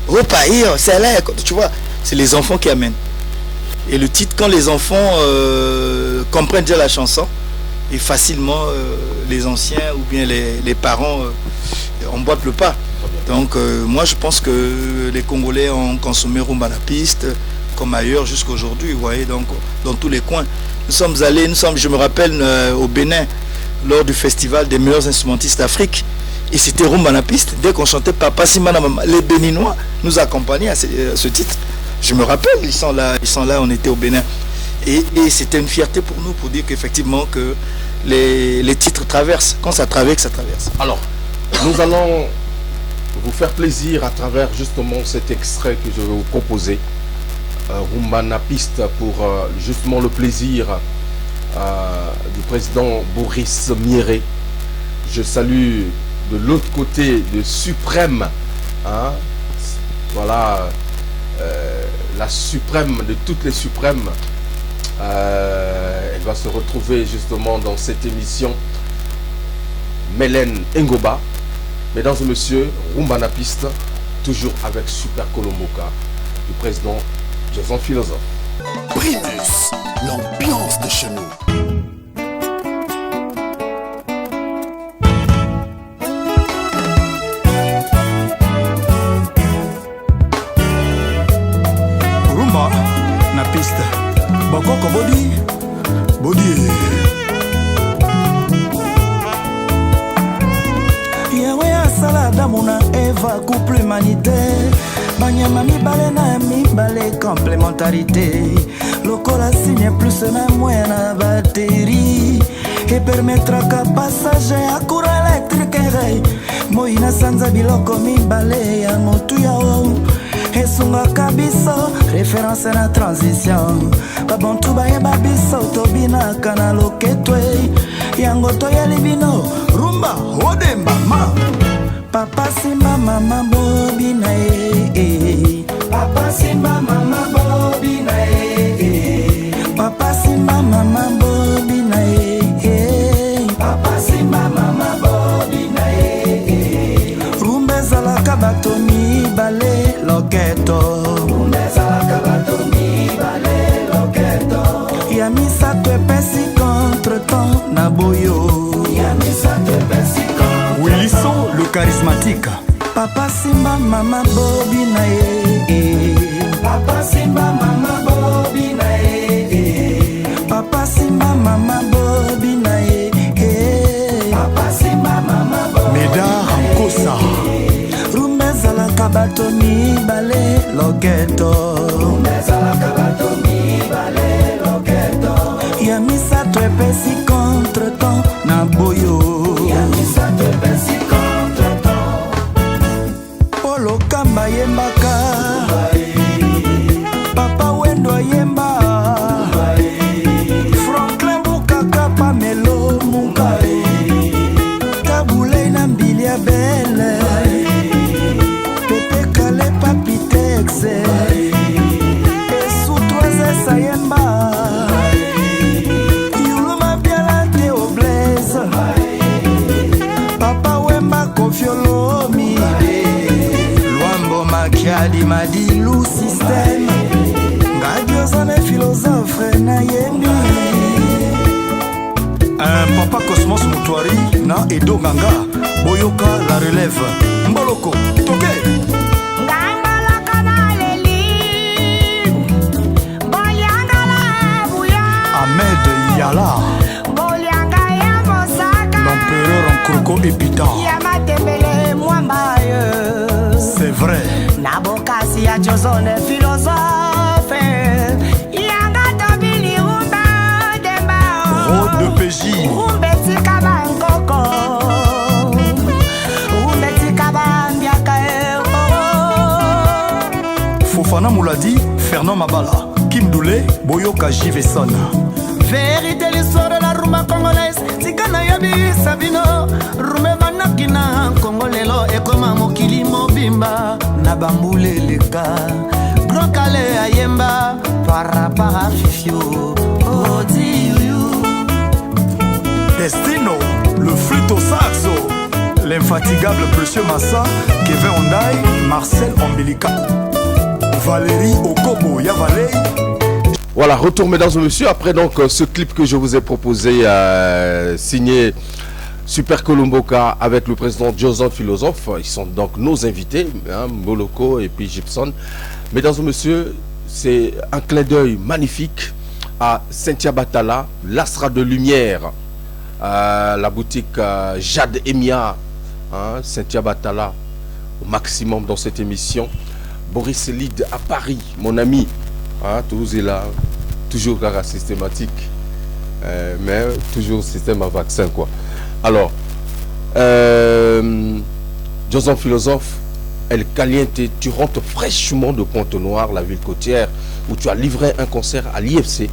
Oh, Païo, c'est là. Tu vois, c'est les enfants qui amènent. Et le titre, quand les enfants comprennent déjà la chanson, et facilement, les anciens ou bien les parents emboîtent le pas. Donc, moi, je pense que les Congolais ont consommé Rumba na piste, comme ailleurs jusqu'à aujourd'hui, vous voyez, donc dans tous les coins. Nous sommes allés, je me rappelle, au Bénin, lors du festival des meilleurs instrumentistes d'Afrique, et c'était Rumba na piste. Dès qu'on chantait Papa Simana Mama, les Béninois nous accompagnaient à ce titre. Je me rappelle, ils sont là, on était au Bénin. Et c'était une fierté pour nous, pour dire qu'effectivement que les titres traversent. Quand ça traverse, ça traverse. Alors, nous allons vous faire plaisir à travers justement cet extrait que je vais vous proposer. Rumba na piste pour justement le plaisir du président Boris Mieré. Je salue de l'autre côté de Suprême, hein, voilà, la suprême de toutes les suprêmes. Elle va se retrouver justement dans cette émission, Mélène Ngoba. Mesdames et messieurs, Rumba na piste, toujours avec Super Colomboka du président Jason Philosophe. Primus, l'ambiance de chez nous. Rumba na piste. Bakoko body. Yawe asala Adamu na Eva couple humanitaire. Banyama mibale na mibale complémentarité. Lokola signe plus na moins na batterie. Et permettra qu'un passager à courant électrique rey. Moïna sanza biloko mibale ya motu yao. Esungaka biso référence na transition. Babontu bayeba biso tobinaka na loketwe. Yango toyeli bino rumba odemba ma. Papa simba mama bobina Papa simba mama bobina Papa simba mama bobina Papa simba mama bobina loketo ya misato epesi contre-temps na boyo Wilson, le charismatique. Papa Simba, Mama Bobi na ye. Papa Simba, Mama Bobi na ye. Papa Simba, Mama Bobi na ye. Papa Simba, Mama Bobi. Médard Kosa. Rumbeza la kabato mibale loketo. Rumbeza la kabato mibale loketo. Ya misato epesi contre-temps na boyo. Ya misato epesi Lokamba yembaka Papa Wendo yemba Franklin Bukaka Pamelo Mukae Kabule na mbili ya belle Pepe Kale Papitexe Esu Troise Sayemba Yuluma Bialante Oblaise Papa Wemba Kofiolo Mide Makiadi Madilu système Ngadiozane philosophe na yemi Un papa Cosmos Moutouari na Edo Ganga Boyoka la relève Mboloko Toke Ngangaloka na leli Boyangala Bouya Ahmed Yala Bolyanga ya Mosaka L'empereur en croco épitant Yamatembele Mwambaye C'est vrai Nabokasi ya Jozone philosophe Yanga tobili rumba demba Road de PJ Rumbeti kabankoko Rumbeti kabambiaka Fofana Mouladi, Fernand Mabala Kim Doulé, Boyoka Jiveson. Vérité l'histoire de la rumba congolaise Tikana yabi Sabino Rumba manakina Congolelo Ekoma mokili mobimba Nabambule leka Grand Calais ayemba Parapara fifio Odiyu Destino, le flûte au saxo L'infatigable Monsieur Massa Kevin Ondaï, Marcel Ombilika Valérie Okobo Yavalei. Voilà, retour mesdames et messieurs, après donc ce clip que je vous ai proposé, signé Super Colomboka avec le président Jozon Philosophe, ils sont donc nos invités, hein, Moloko et puis Gibson. Mesdames et messieurs, c'est un clin d'œil magnifique à Cynthia Batala, l'Astra de Lumière, la boutique Jade Emia, hein, Cynthia Batala au maximum dans cette émission. Boris Lide à Paris, mon ami. Ah, toujours là, toujours gara systématique, mais toujours système à vaccin quoi. Alors, Jozon Philosophe, El Caliente, tu rentres fraîchement de Pointe-Noire, la ville côtière, où tu as livré un concert à l'IFC.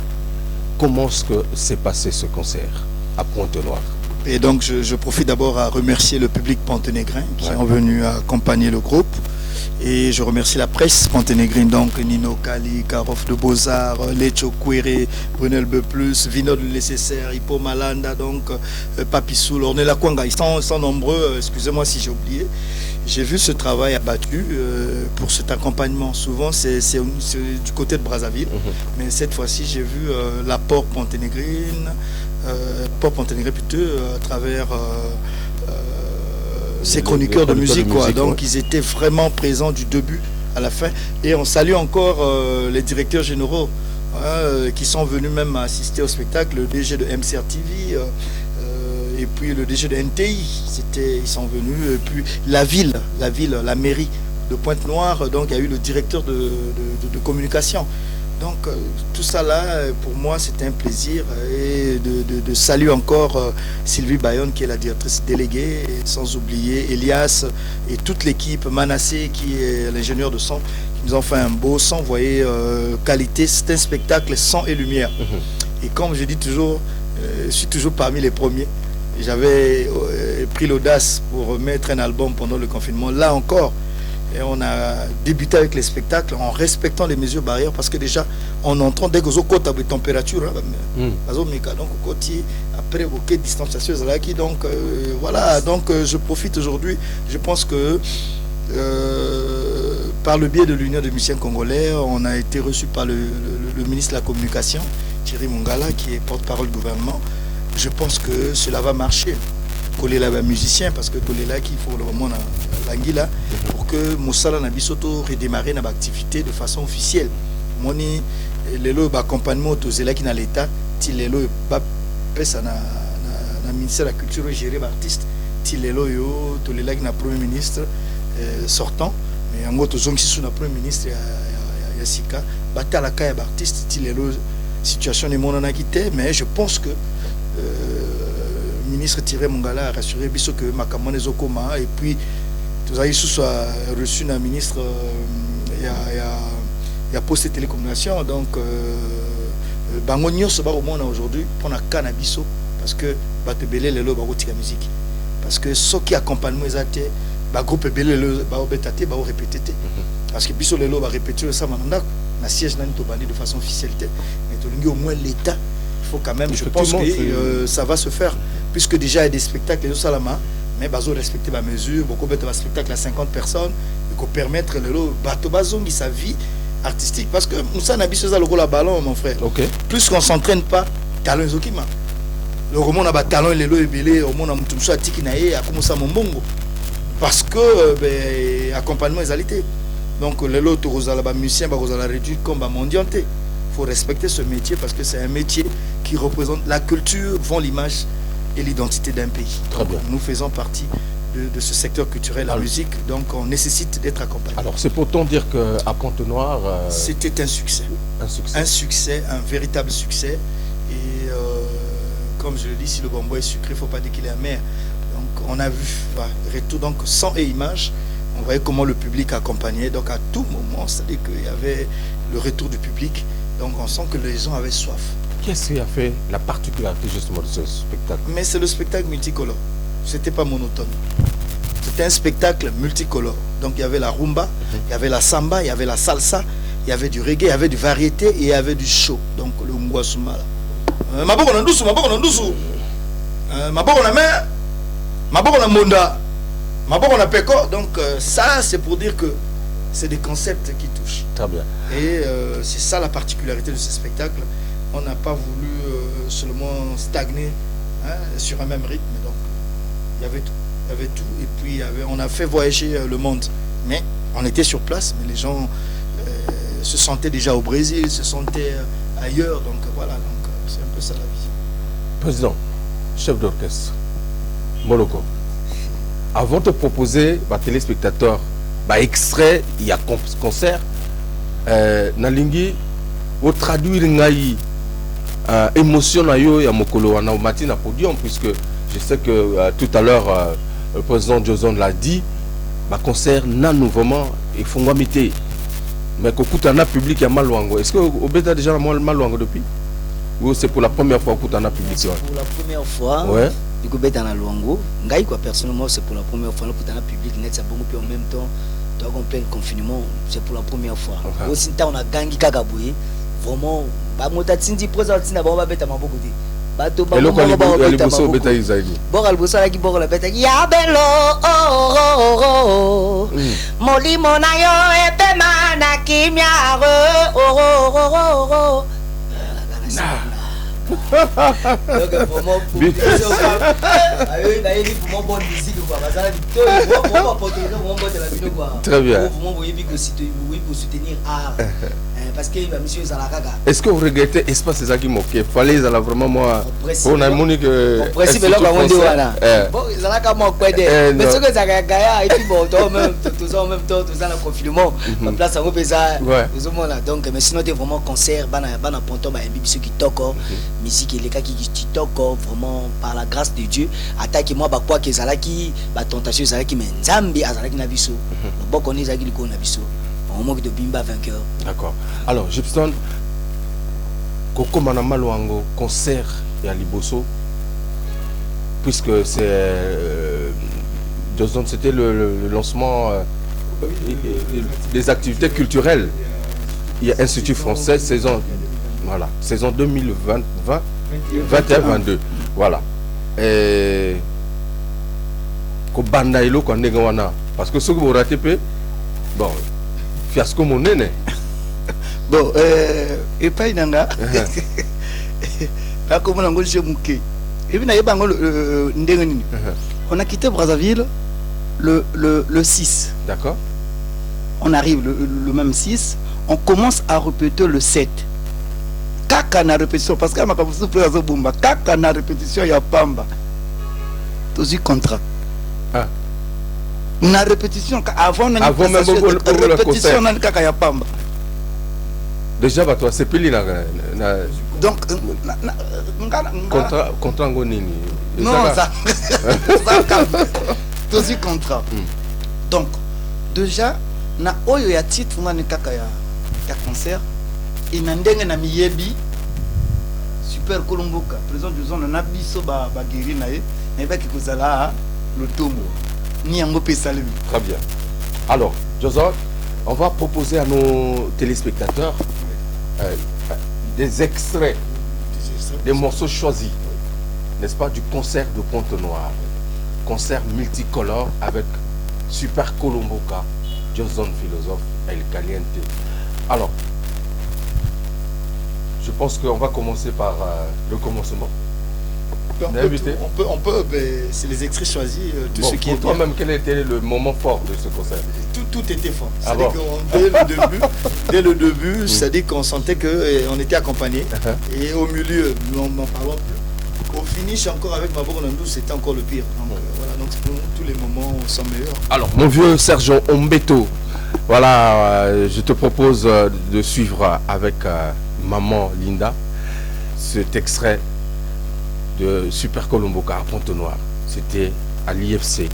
Comment est-ce que s'est passé ce concert à Pointe-Noire? Et donc je profite d'abord à remercier le public ponténégrin qui est venu accompagner le groupe. Et je remercie la presse ponténégrine, donc Nino Kali, Karof de Beaux-Arts, Lecho Kouéré, Brunel Beplus, Vinod le Nécessaire, Hippo Malanda, donc Papissou, Ornella Kwanga. Ils sont nombreux, excusez-moi si j'ai oublié. J'ai vu ce travail abattu pour cet accompagnement. Souvent c'est du côté de Brazzaville, mais cette fois-ci j'ai vu l'apport ponténégrine, plutôt à travers ces chroniqueurs de musique, quoi. Donc ils étaient vraiment présents du début à la fin. Et on salue encore les directeurs généraux qui sont venus même assister au spectacle, le DG de MCR TV et puis le DG de NTI. Ils sont venus, et puis la mairie de Pointe-Noire, donc il y a eu le directeur de communication. Donc tout ça là, pour moi, c'était un plaisir et de saluer encore Sylvie Bayonne qui est la directrice déléguée, et sans oublier Elias et toute l'équipe, Manassé qui est l'ingénieur de son, qui nous ont fait un beau son, vous voyez, qualité, c'est un spectacle son et lumière. Et comme je dis toujours, je suis toujours parmi les premiers. J'avais pris l'audace pour mettre un album pendant le confinement, là encore. Et on a débuté avec les spectacles en respectant les mesures barrières parce que déjà on entend dès que vous avez des températures donc après aucune distanciation donc voilà, donc je profite aujourd'hui, je pense que par le biais de l'Union des musiciens congolais, on a été reçu par le ministre de la Communication, Thierry Mongala, qui est porte-parole du gouvernement. Je pense que cela va marcher. Kolela va musicien, parce que Kolela qui faut vraiment l'anguila pour que Moussala Nabisoto redémarrer notre activité de façon officielle. Moni lelo accompagnement aux élèves qui dans l'état, ti lelo ba pesa na ministère de la culture géré par artiste, ti lelo yo to lelo qui na premier ministre sortant, mais en gros zone qui sous na premier ministre ya sika batala kaya ba artiste ti lelo situation ne monana quitté, mais je pense que ministre Thierry Mongala a rassuré biso que makamane zokoma et puis tous aïe soit reçu na ministre il y a posté télécommunication donc bango nyonso ba omona aujourd'hui pona kana biso parce que bato belé lelo ba rotika musique parce que ceux qui accompagnent ezate ba groupe belé lelo ba obetate ba répéter parce que biso lelo ba répéter ça mananda na siège na to bandi de façon officielle mais to lingi au moins l'état il faut quand même je pense que ça va se faire puisque déjà il y a des spectacles les salama mais bazo respecter ma mesure beaucoup de spectacles à 50 personnes et qu'on permettre le bateau bazongi sa vie artistique parce que Moussa Nabiso ça le rôle à ballon mon frère. Okay. Plus qu'on s'entraîne pas talent ezokima. Le roman a talent lelo ebelé au monde a mutu so atiki na ye a commencé mon bongo parce que accompagnement ezalité. Donc lelo to rozala ba musicien ba rozala réduit comme ba mondianté. Faut respecter ce métier parce que c'est un métier qui représente la culture, vend l'image et l'identité d'un pays. Très bien. Nous faisons partie de ce secteur culturel, la musique, donc on nécessite d'être accompagné. Alors c'est pourtant dire qu'à Pointe-Noire... C'était un succès. Un succès. Un succès, un véritable succès. Et comme je le dis, si le bonbon est sucré, il ne faut pas dire qu'il est amer. Donc on a vu, retour, donc son et image, on voyait comment le public accompagnait. Donc à tout moment, c'est-à-dire qu'il y avait le retour du public. Donc on sent que les gens avaient soif. Qu'est-ce qui a fait la particularité justement de ce spectacle? Mais c'est le spectacle multicolore. C'était pas monotone. C'était un spectacle multicolore. Donc il y avait la rumba, il y avait la samba, il y avait la salsa, il y avait du reggae, il y avait du variété et il y avait du show. Donc le Mouassouma là. Maboko na ndusu, maboko na ndusu. Maboko na mer, maboko na monda, maboko na peko. Donc ça c'est pour dire que c'est des concepts qui touchent. Très bien. Et c'est ça la particularité de ce spectacle. On n'a pas voulu seulement stagner sur un même rythme. Donc il y avait tout et puis on a fait voyager le monde, mais on était sur place, mais les gens se sentaient déjà au Brésil, se sentaient ailleurs, donc voilà, donc c'est un peu ça la vision. Président, chef d'orchestre, Moloko, avant de proposer à téléspectateurs extrait, il y a concert, Nalingi, au traduire ngai émotion na yo ya mokolo wana matin à podium puisque je sais que tout à l'heure le président Joson l'a dit, ma concert n'a nouveau et fongamité mais kokutana public ya Maluango. Est-ce que obeta déjà Maluango depuis ou c'est pour la première fois kokutana public? C'est pour la première fois. Ouais. Du coup beta na Luango, ngai quoi personnellement c'est pour la première fois kokutana public net ça bon puis en même temps toi en plein confinement, c'est pour la première fois. Aussi on a gangi kakaboye vraiment ba motatindi présent tina ba beta maboko te. Bato ba mo ba beta beta izali. Boral bosala ki boral beta ya belo oh molimo na yo epema na kimia oh donc vraiment pour vraiment bonne musique quoi très bien pour soutenir art parce que la mission est à la raga. Est-ce que vous regrettez espace qui moqué fallait ça vraiment moi on a monique principe là on dit voilà bon ça là comme quoi de mais ce que ça gaga et puis bon même tout en même temps tout ça le confinement en place ça repose ça donc mais sinon c'était vraiment concert bana ponto ba bibiso qui toko musique les cas qui toko vraiment par la grâce de Dieu attaque moi ba quoi que ça là qui ba tentation ça là qui mais nzambi azala qui na biso bon connait ça qui le na biso on manque de bimba vainqueur. D'accord. Alors Gibson Koko Manama Luango concert et à Liboso puisque c'est c'était le lancement des activités culturelles. Il y a Institut français saison 2020 21-22 voilà et Kobanda ilo kwa ndenga wana parce que ce que vous ratez bon fiasco monene. Bon, et pas inanga. Là, comme on a engagé Mouké. Et puis, on a quitté Brazzaville le 6. D'accord. On arrive le même 6. On commence à répéter le 7. Kaka na répétition. Parce que Kaka na répétition, il y a Pamba. Tous contrat. Ah. Na répétition, avant même répétition, on a Kaka ya Pamba. Déjà, bah, toi, c'est pili là. Donc, contrat ngonini. Non, ça calme. Tous contrat. Donc, déjà, na oyo ya titre on a kaka ya concert et na ndenge na miyebi Super Kolomboka président du zone na biso ba guéri na ye na ba ki kozala le tombo ni yango pe salemi. Très bien. Alors, Joseph, on va proposer à nos téléspectateurs des extraits, des morceaux choisis, n'est-ce pas, du concert de Pointe-Noire, concert multicolore avec Super Kolomboka, Joson Philosophe, El Caliente. Alors, je pense qu'on va commencer par le commencement. On peut c'est les extraits choisis, tout ce qui est. Pour toi-même, quel était le moment fort de ce concert? Tout était fort. Ah bon? Dès le début, c'est-à-dire qu'on sentait qu'on était accompagné. Et au milieu, nous n'en parlons plus. Au finish, encore avec Maboko Nandou, c'était encore le pire. Donc, voilà, donc pour nous, tous les moments sont meilleurs. Alors, mon vieux Sergent Ombeto, voilà, je te propose de suivre avec Maman Linda cet extrait de Super Kolomboka à Pointe-Noire. C'était à l'IFC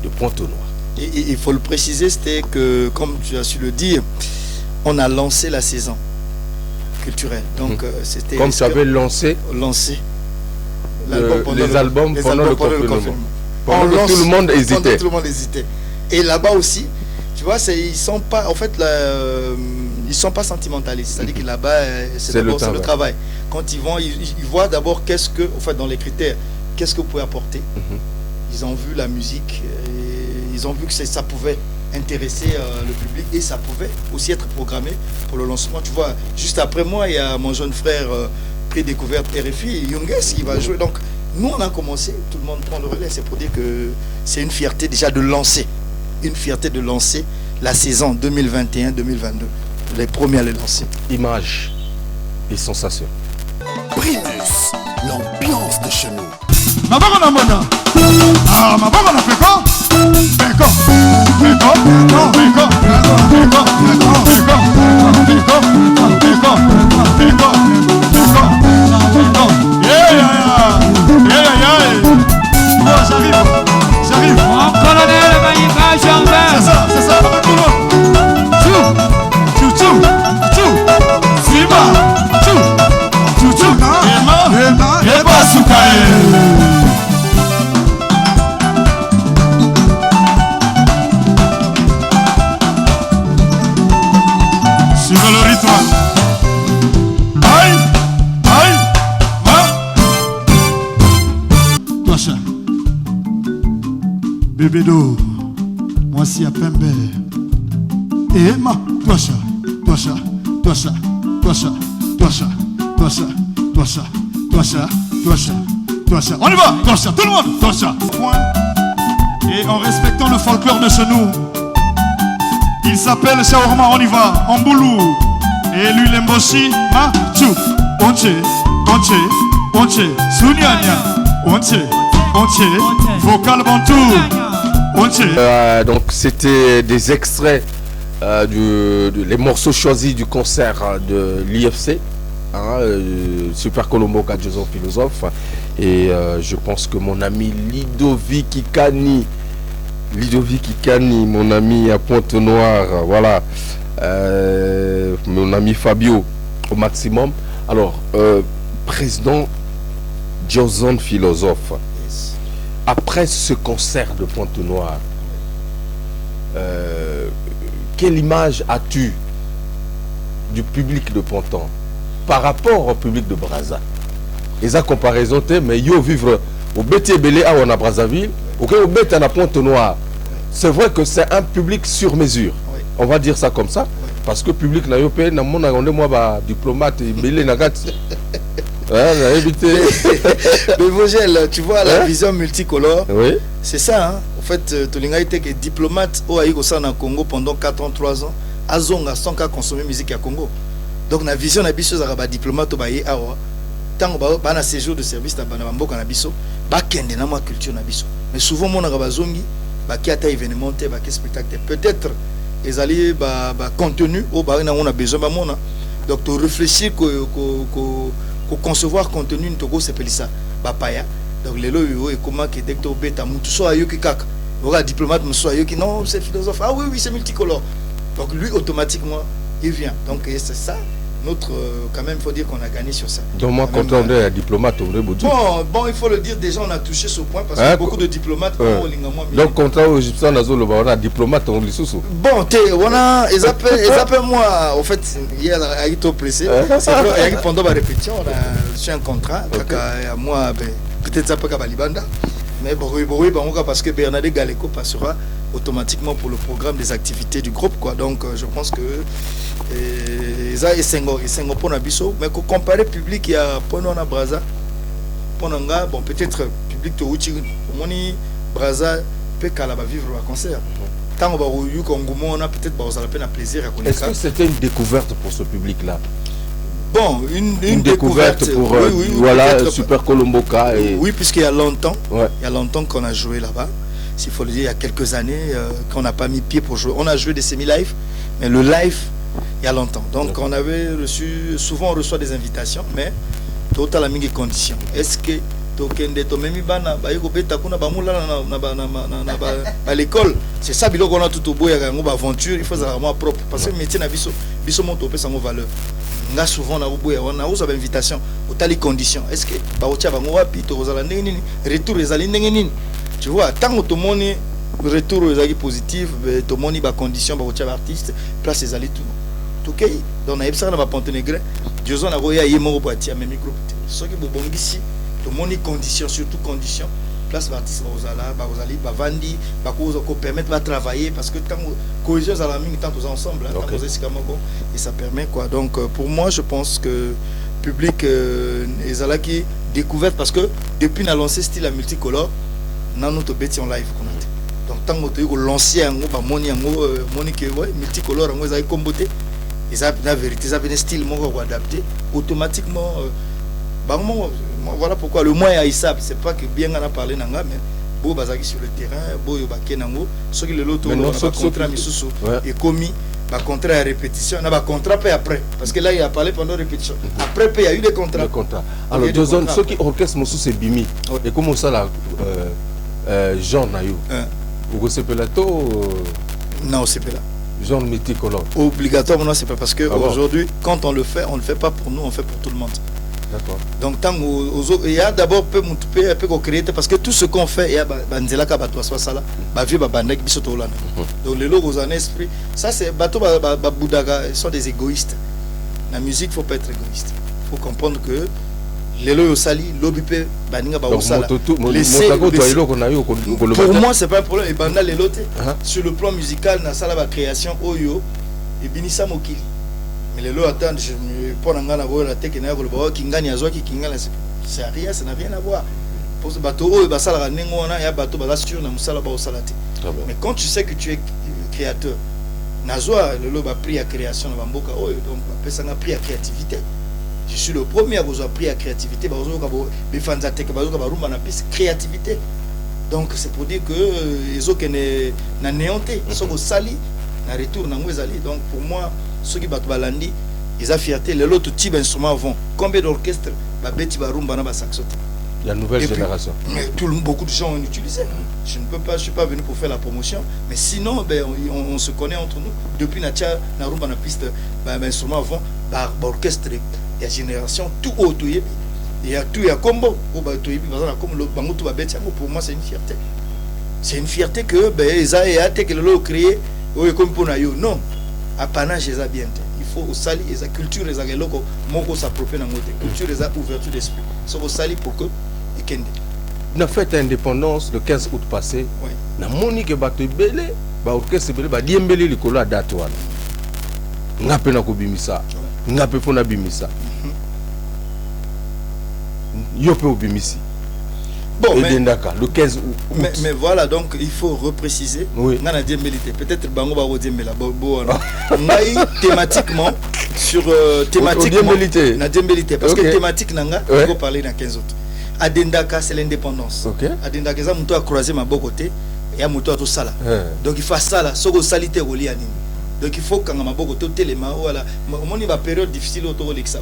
de Pointe-Noire. Et il faut le préciser, c'était que, comme tu as su le dire, on a lancé la saison culturelle. Donc, c'était... Comme tu avais lancé les albums pendant le confinement. Pendant que tout le monde hésitait. Tout le monde hésitait. Et là-bas aussi, tu vois, ils sont pas, en fait, ils sont pas sentimentalistes. C'est-à-dire que là-bas, c'est le travail. Quand ils vont, ils voient d'abord qu'est-ce que, en fait, dans les critères, qu'est-ce que vous pouvez apporter. Ils ont vu la musique, et ils ont vu que ça pouvait intéresser le public et ça pouvait aussi être programmé pour le lancement. Tu vois, juste après moi, il y a mon jeune frère Prix Découverte RFI, Younges, qui va jouer. Donc, nous, on a commencé, tout le monde prend le relais. C'est pour dire que c'est une fierté déjà de lancer. Une fierté de lancer la saison 2021-2022. Les premiers à les lancer. Images et sensations. Primus, l'ambiance de chez nous. Maboko na mona. Ah, maboko na peko. Peko. Peko. Peko. Peko. Peko. Peko. Peko. Peko. Yeah. Oh, j'arrive. Mon colonel Maïka Jambin. C'est ça. Suivez le rythme. Aïe. Tocha. Bébé d'eau. Moi si à Pembe. Et ma. Tocha. On y va, Tocha, tout le monde, Tocha. Et en respectant le folklore de chez nous, il s'appelle Shawarma, on y va, en boulou. Et lui, l'emboshi, ma, tchou, onche, sunyanya, onche, vocal bantou, onche. Donc, c'était des extraits les morceaux choisis du concert de l'IFC. Super Kolomboka, Joson Philosophe, et je pense que mon ami Ludovic Ikani, mon ami à Pointe-Noire, voilà, mon ami Fabio au maximum. Alors, président Joson Philosophe, après ce concert de Pointe-Noire, quelle image as-tu du public de Ponton par rapport au public de Brazza? Et ça comparaison, mais yo vivre au Bété-Bélé à Brazzaville, au Bété à Pointe-Noire, c'est vrai que c'est un public sur mesure. Oui. On va dire ça comme ça. Parce que le public n'a pas de moi diplomate et belé n'a pas évité. Mais Vogel, tu vois la vision multicolore. Oui. C'est ça, hein. En fait, Tolinga était diplomate au Haïti au Congo pendant 4 ans, 3 ans. Azonga sans qu'à consommer musique à Congo. Donc la vision n'a pas diplomate au Baye Awa. Tant que na séjour de service na bamboka na biso, ba kende na ma culture na biso. Mais souvent mon na bazongi, ba ki ata événementaire, ba ki spectacle. Peut-être les alliés ba contenu au ba na on a besoin ba mona. Donc to réfléchir ko concevoir contenu ntoko s'appelle ça ba paya. Donc les loyo et comment que dès que tu beta mutu so ayo ki kaka. Ora diplomate muso ayo ki non, c'est philosophe. Ah oui c'est multicolore. Donc lui automatiquement il vient. Donc c'est ça. Notre, quand même, il faut dire qu'on a gagné sur ça. Donc, moi, quand on est diplomate, on est bon, il faut le dire, déjà, on a touché ce point parce que beaucoup de diplomates. Donc, contrat aux Égyptiens, on a diplomate, on est sous. Bon, on a, ils appellent moi, en fait, hier, il a été pressé. Pendant ma répétition, on a reçu un contrat. Moi, peut-être ça peut être Balibanda. Mais bon, parce que Bernadette Galeko passera automatiquement pour le programme des activités du groupe, quoi. Donc, je pense que ça est pour Nabiso, mais comparer public il y a Ponona Braza, Ponanga, bon peut-être public to Uchi, Moni Braza peut qu'à la vivre un concert. Tant qu'on va au Congo, on a peut-être la peine à plaisir à connaître. Est-ce que c'était une découverte pour ce public-là? Bon, une découverte pour oui, voilà Super Colomboka et... Oui, puisqu'il y a longtemps, il y a longtemps qu'on a joué là-bas. S'il faut le dire, il y a quelques années qu'on n'a pas mis pied pour jouer. On a joué des semi-live, mais le live il y a longtemps. Donc on avait reçu, souvent on reçoit des invitations, mais total aming conditions. Est-ce que l'école, c'est ça qu'on a tout au bout, il y a une aventure, il faut avoir propre. Parce que le métier n'a pas monté au sans valeur. On a souvent on a une invitation, au les conditions. Est-ce que retour les tu vois, tant que tout le monde retour aux positif, tout le monde a condition pour les artistes, place les alliés tout. Donc on a ça dans la Pontenegre, Dieu en a voyé hier mon boîtier à mes micros. Ce qui est bon ici, tout le monde condition, surtout condition. Place l'artiste va vandi, va permettre de travailler parce que tant cohésion à la mine tant tous ensemble, et ça permet quoi. Donc pour moi je pense que public est à la qui découverte parce que depuis la lancé style à multicolore, dans notre bêtis en live qu'on a. Donc tant que tu lancé un multicolore, on a comboté. La vérité, ça un style adapté automatiquement. Voilà pourquoi le moyen ISAP, c'est pas que bien on a parlé mais beau bazaki sur le terrain, beau yobaké nango, ce qui le lot contrat misusu et commis, contrat à répétition, on a contrat paye après parce que là il a parlé pendant répétition. Après il y a eu des contrats. Alors deux zones, ceux qui orchestrent Moussou c'est Bimi. Et comment ça là Jean Nayou. Ou c'est Pelato non, c'est pas là. Genre multicolore. Obligatoirement, c'est pas parce que aujourd'hui, quand on le fait pas pour nous, on fait pour tout le monde. D'accord. Donc tant il y a d'abord peu créer parce que tout ce qu'on fait, il y a banzela ka bato soit ça là, ba vie ba bandek biso to là. Donc les logos en esprit, ça c'est bato ba boudaga, ils sont des égoïstes. La musique, faut pas être égoïste. Faut comprendre que les loyaux sali, l'obipé, baninga ba osala. Pour moi, c'est pas un problème. Et banda les lotés. Sur le plan musical, na sala ba création oyo et binisa mokili. Mais les lots attendent, je me prends un gars à voir la tech et n'a pas qui gagne à Zoaki qui gagne. C'est rien, ça n'a rien à voir. Pour ce bateau, il va s'aller à Nengona et à bateau, bah là sur na musala ba osalati. Mais quand tu sais que tu es créateur, Nazoa, le lot a pris à création na bamboka oyo, donc ça n'a pris à créativité. Je suis le premier à vous appris à créativité, créativité. Donc c'est pour dire que les autres n'ont néanté, ils sont au sali, ils retour dans les alliés. Donc pour moi, ceux qui battent Balandi, ils ont fierté. Les autres types d'instruments vont. Combien d'orchestres, la nouvelle génération. Mais beaucoup de gens ont utilisé. Je ne suis pas venu pour faire la promotion. Mais sinon, on se connaît entre nous. Depuis Natia, Narumba na piste, instruments vont, orchestre. Il y a génération tout haut, il y a tout, il y a combo. Pour moi, c'est une fierté. C'est une fierté que que le créé, non, apanage les bien. Il faut au sali, les culture, les agréloco, moko s'approprier dans notre culture, les ouverture d'esprit. C'est au sali pour que la fête d'indépendance le 15 août passé, na monique bateau belé, ba orchestre bele ba diembeli likolo a date wana ngape na kobimisa ngape fona bimisa yo pe obimisi. Bon, le 15 août. Mais voilà, donc il faut repréciser. Oui. Peut-être Bango Baro Diembela. Thématiquement, sur thématiquement, na Diembelité. Parce que thématique nanga, il faut parler dans 15 août. Adendaka, c'est l'indépendance. Adendaka, ça mouto a croisé ma beau côté et a mouto a tout ça là. Donc il faut ça là, ce que salité au lit. Donc il faut quand ma beau côté téléma voilà. Au moins il va période difficile autour de ça.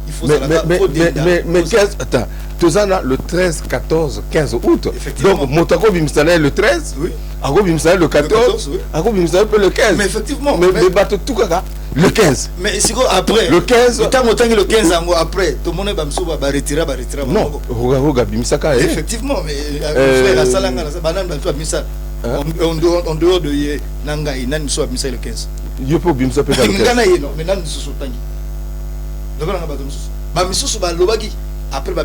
Il faut mais 15 attends, tous le 13, 14, 15 août. Donc Motako Bimstana le 13, oui. Ago Bimstana le 14, Ago Bimstana le 15. Mais effectivement, mais bateau tout caca le 15. Mais c'est quoi après le 15 le 15 ans après tout le monde va retirer non, Roga Bimsaka effectivement mais frère Salanga banane va Bimsa en dehors de Nanga il n'a soit Bimsa le 15. Yo peut Bimsa peut le 15. Mais nan se sotangi. Après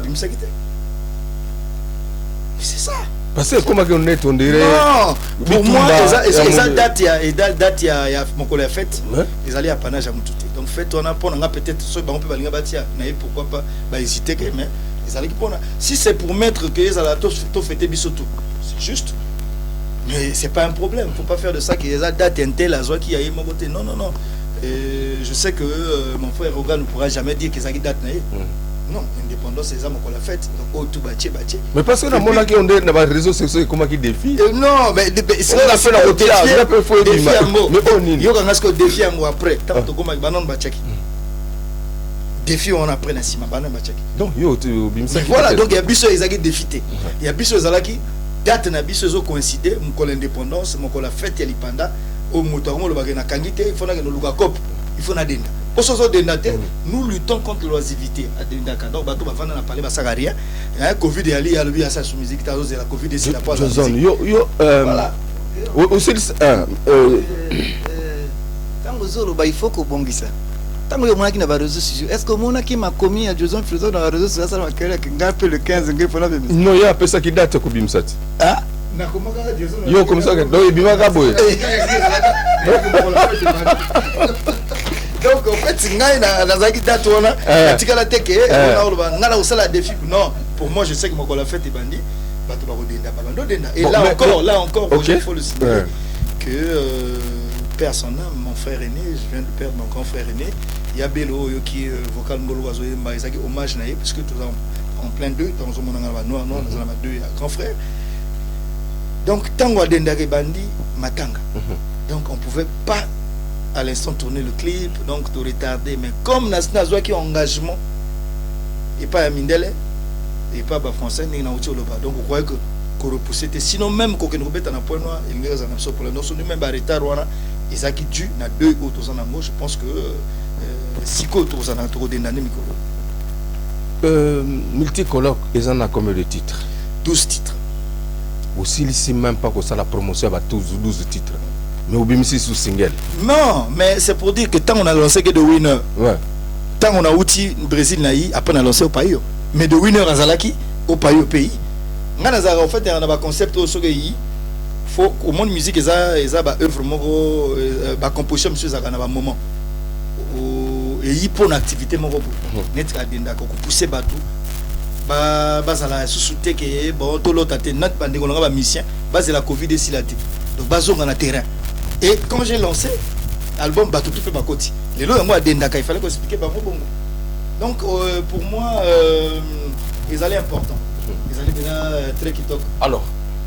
c'est ça. Parce que comment on est on dirait non pour moi ça date il y a mon collègue fête ils allaient à Panage à Moutouté donc fête on a peut-être ce on peut balinga batia mais pourquoi pas hésiter mais ils allaient pour si c'est pour mettre que ils allaient tout fêter bisoto c'est juste mais c'est pas un problème faut pas faire de ça que les dates intel la joie qui a eu mon côté non je sais que mon frère Rogan ne pourra jamais dire que ça date non, indépendance c'est ça mon la fête donc tout bâti. Mais parce que dans mon qui on est dans les réseaux sociaux comment qui défie non mais c'est la fait la hôtel là peut faut dire mais on y yo quand est-ce que défi un mois après tant que comme banon bachaki défi on après na sima banon bachaki donc yo bimsa voilà donc il y a biso ezaki défité il y a biso ezalaki date na biso zo coïncider mon l'indépendance mon la fête ya lipanda au motorongo le bagena kangite il faut na no luka cop il faut na denda nous luttons contre l'oisivité. Donc, bateau va faire parler de ça rien. Covid est allé à lui à sa musique. La Covid est la poisse. Voilà. Aussi il faut que bon ça. Tant que moi qui n'a pas réseaux sociaux, est-ce que mon qui m'a commis à Joson faisant dans la réseau social ça m'a créé que le 15 non, il y a un peu ça qui date au Bimsat. Ah yo comme ça donc il bima ka boy. Donc en fait c'est na zaki date on a tikala teke on a aussi la défi non pour moi je sais que mon la fête est bandit bato ba rodenda ba denda et là encore il faut le signaler que père son âme mon frère aîné je viens de perdre mon grand frère aîné il y a Bello qui vocal ngolo wazo yemba ezaki hommage na parce que tout en plein deux dans un monde noir dans la deux grand frère donc tango denda ke bandi matanga donc on pouvait pas à l'instant tourner le clip donc de retarder mais comme Nasna qui engagement et pas à Mindele et pas à français ni na outi oloba donc vous croyez que repousser sinon même qu'on nous bête en point noir il y a un pour le non même à retard wana et ça qui dû na deux autres en ango je pense que siko autres en trop d'année multicolore ils en a combien de titres 12 titres aussi ici même pas que ça la promotion va tous 12 titres. Mais Obimisi sous single. Non, mais c'est pour dire que tant on a lancé que de winner. Ouais. Tant on a outil Brésil naï, après on a lancé au pays. Mais de winner à Zalaki, au pays. On a en fait un concept au Sogeyi. Faut au monde musique ça ba œuvre moko ba composition monsieur ça na ba moment. Et il pour une activité moko. Net ka denda ko pousser batou. Ba bazala sous-souté que bon tout l'autre até nat bande ko ba mission, base la Covid et silate. Donc bazonga na terrain. Et quand j'ai lancé l'album Bateau tout fait ma côté, les lots moi d'Endaka, il fallait qu'on explique par bon. Donc pour moi ils allaient importants. Ils allaient bien très kitoko. Alors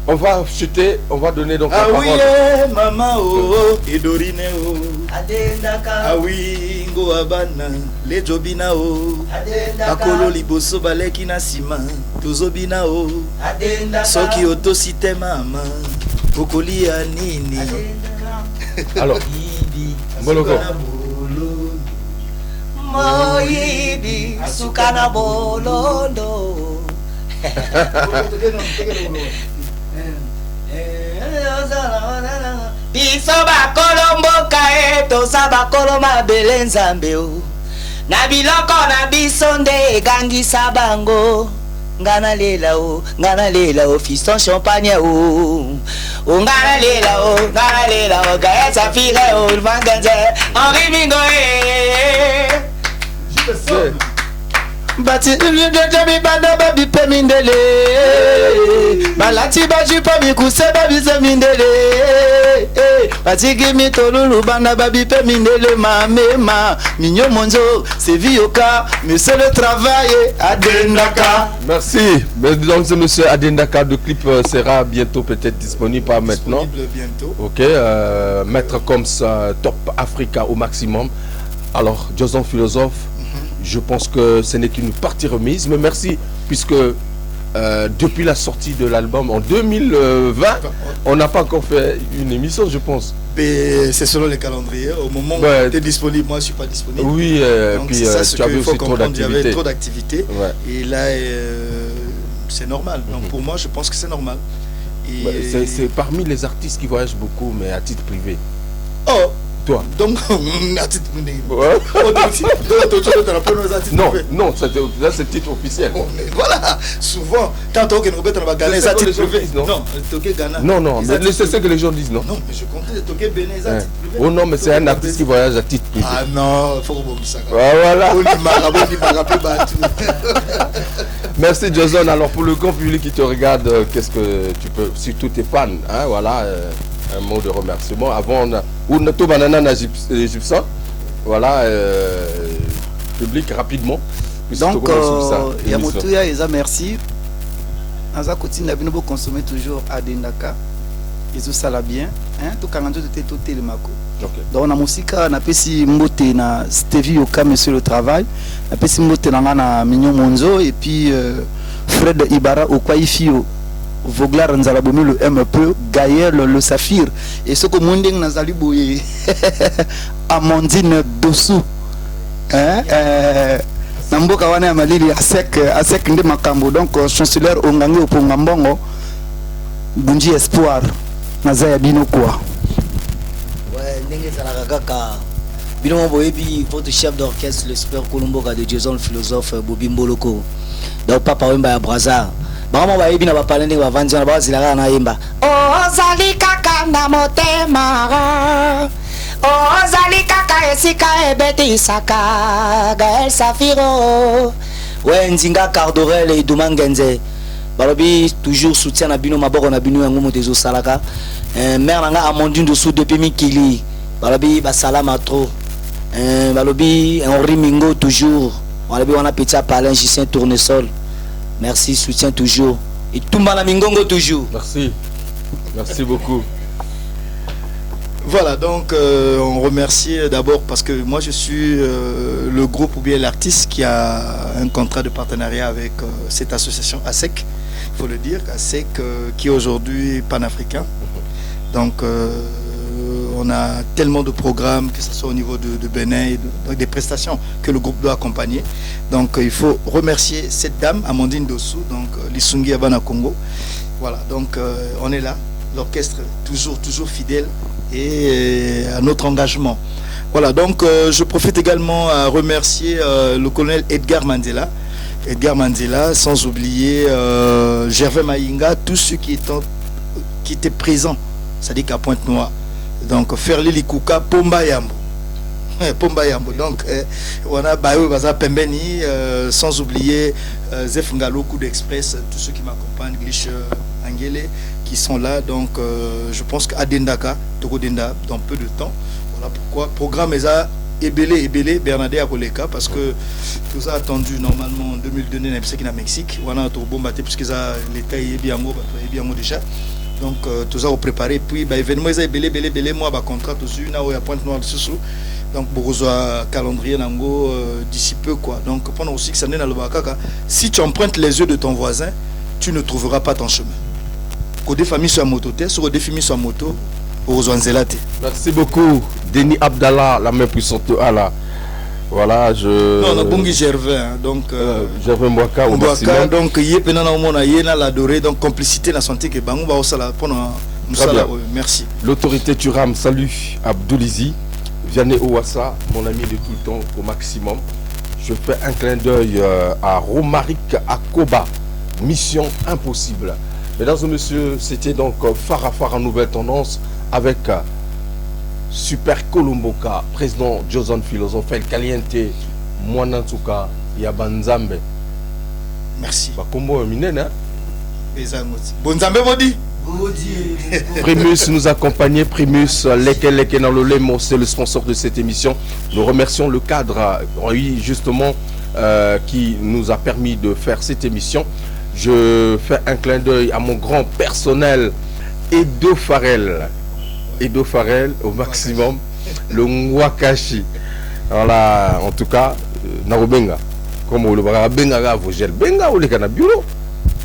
on va chuter, on va donner donc la parole. Ah oui, maman oh et Dorine oh. Adendaka. Ah oui, ngo abana, les jobina oh. Adendaka. Akolo liboso baleki na sima, tozobina oh. Adendaka. Soki otosite mama, okolia nini. Alors, Boloko. Moyibi sukana bolondo. Biso bakolomboka toza bakolo mabele nzambe o. Na biloko na biso nde egangisa bango. ngana lela o fiston champagne o ngana lela o Gaël Safira o Vanganze Henri Mingo Bati jabi banda babi pemindele balati baji pami kuse babi zemindele bati gimi tolulu banda babi pemindele ma mignon monzo c'est Vioka mais c'est le travail Adendaka. Merci mesdames et messieurs. Adendaka, le clip sera bientôt peut-être disponible, pas maintenant. Bientôt. Ok, mettre comme ça Top Africa au maximum. Alors Jason Philosophe, je pense que ce n'est qu'une partie remise, mais merci, puisque depuis la sortie de l'album en 2020, on n'a pas encore fait une émission, je pense. C'est selon les calendriers. Au moment où tu es disponible, moi je ne suis pas disponible. Oui, donc puis tu avais aussi trop d'activités. Il y avait trop d'activités. Ouais. Et là, c'est normal. Donc pour moi, je pense que c'est normal. C'est parmi les artistes qui voyagent beaucoup, mais à titre privé. Oh! Toi. Donc, à titre privé. Non, là c'est titre officiel. Voilà, souvent, quand on a gagné ça titre privé. Non, mais c'est ce que les gens disent, non? Non, mais je comptais de toquer Béné ça titre privé. Oh non, mais c'est un artiste qui voyage à titre privé. Ah non, il faut que vous ça. Voilà. Merci Jason. Alors pour le grand public qui te regarde, qu'est-ce que tu peux, si tous tes fans, hein, voilà. Un mot de remerciement avant Unato Banana Égyptien. Voilà, public rapidement. Donc, Yamotuya Eza merci. Aza continue à bien consommer toujours Adendaka. Ils ont ça là bien. Hein, tout quand on était tout télémaco. Donc on a musique, on a pesi mbote na Stevie Oka monsieur le travail. On a pesi mbote na Mignon Monzo et puis Fred Ibara Okwaifio. Voglar Nzalabomi le aime un peu, Gaël le saphir et ce que Monding Nazali Boye Amandine Dossou hein Namboka wana malili asek nde makambo donc chancelier Ongangi Opongambongo Bunji Espoir Nazaya bino quoi ouais ndenge zalaka kaka bino boyebi votre chef d'orchestre le super Kolomboka de Jason Philosophe Bobby Mboloko donc papa Wemba ya Braza Bama ba yebi na ba palende ba vanzi na ba zilaka na yemba. Ozali kaka na motema. Ozali kaka esika ebeti saka. Gaël Safiro. Ouais nzinga Cardorel et Dumangenze. Balobi toujours soutien na bino maboko na bino yango motezo salaka. Mère nanga Amandine Dossou depuis Mikili. Balobi ba salama trop. Balobi Henri Mingo toujours. Balobi on a petit Palin Gissin Tournesol. Merci, soutien toujours. Et tout Malamingongo toujours. Merci. Merci beaucoup. Voilà, donc on remercie d'abord parce que moi je suis le groupe ou bien l'artiste qui a un contrat de partenariat avec cette association ASEC, il faut le dire, ASEC qui est aujourd'hui panafricain. Donc on a tellement de programmes, que ce soit au niveau de Bénin, et des prestations que le groupe doit accompagner. Donc il faut remercier cette dame, Amandine Dossou, donc l'Isungi Abana Congo. Voilà, donc on est là, l'orchestre toujours fidèle et à notre engagement. Voilà, donc je profite également à remercier le colonel Edgar Mandela. Edgar Mandela, sans oublier Gervais Maïnga, tous ceux qui étaient présents, c'est-à-dire qu'à Pointe-Noire. Donc Ferli Likuka Pomba Yambo. Pomba Yambo. Donc on a Bayo Baza Pembeni, sans oublier Zef Ngalo Coup d'Express, tous ceux qui m'accompagnent, Glitch Angele, qui sont là. Donc je pense qu'à Dendaka, Togo Denda, dans peu de temps. Voilà pourquoi. Programme Eza Ebele, Bernadette Akoleka, parce que tout ça attendu normalement en 2002, qui est au Mexique. Voilà, puisque l'État est bien déjà. Donc tout ça au préparé puis événement est belé moi contrat tout sur na à Pointe-Noire sous donc beaucoup calendrier nango d'ici peu quoi. Donc pendant aussi que ça n'est dans le bakaka, si tu empruntes les yeux de ton voisin, tu ne trouveras pas ton chemin. Côté famille sur moto sur des familles sur moto au Zelate. Merci beaucoup Denis Abdallah, la main puissante à la voilà, non, Bungi Gervais, hein, donc Gervais Mwaka au maximum. Donc yepena na omona yena l'adoré, donc complicité na santé que bango ba osala pendant musala. Merci. L'autorité Turam, salut Abdoulizi, Vianney Ouassa, mon ami de tout le temps au maximum. Je fais un clin d'œil à Romaric Akoba mission impossible. Mesdames et messieurs, c'était donc Farafara Nouvelle Tendance avec Super Kolomboka, président Joson Philosophe, El Caliente, Mwanantuka, Yabanzambe. Merci. Bakombo Minena. Bonzambe Bodi. Primus nous accompagnait, Primus, Leke dans le Lemo, c'est le sponsor de cette émission. Nous remercions le cadre, oui, justement, qui nous a permis de faire cette émission. Je fais un clin d'œil à mon grand personnel, Edo Farel au maximum, le Mwakashi. Voilà, en tout cas, Narobenga, comme on le voit, Benga Vogel, Benga ou les bureau.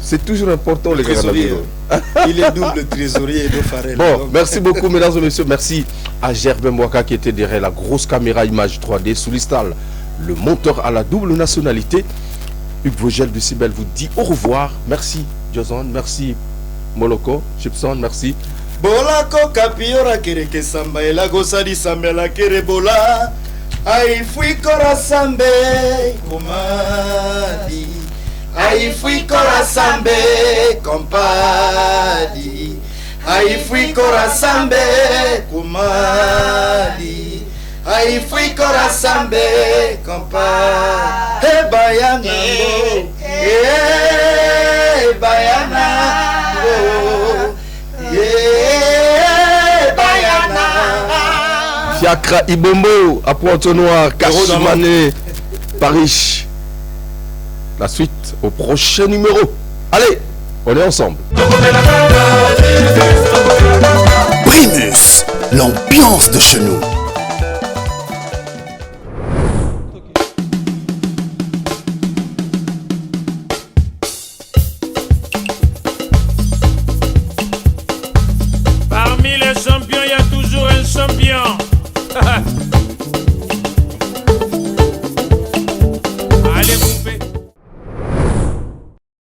C'est toujours important les gars. Il est double trésorier Edo Farel. Bon, merci beaucoup mesdames et messieurs. Merci à Gervais Mwaka qui était derrière la grosse caméra image 3D sous l'istal. Le monteur à la double nationalité. Hugues Vogel du Cibel vous dit au revoir. Merci Joson, merci Moloko, Chipson, merci. Bolako kapiora kereke samba elago sadi samba la kerebola. Ai fui korasambe komadi. Ai fui korasambe kompadi. Ai fui korasambe komadi. Ai fui korasambe kompadi. He bayana mo. He bayana mo. Fiacre Ibombo à Pointe-Noire, Cachemane, Paris. La suite au prochain numéro. Allez, on est ensemble. Primus, l'ambiance de chez nous.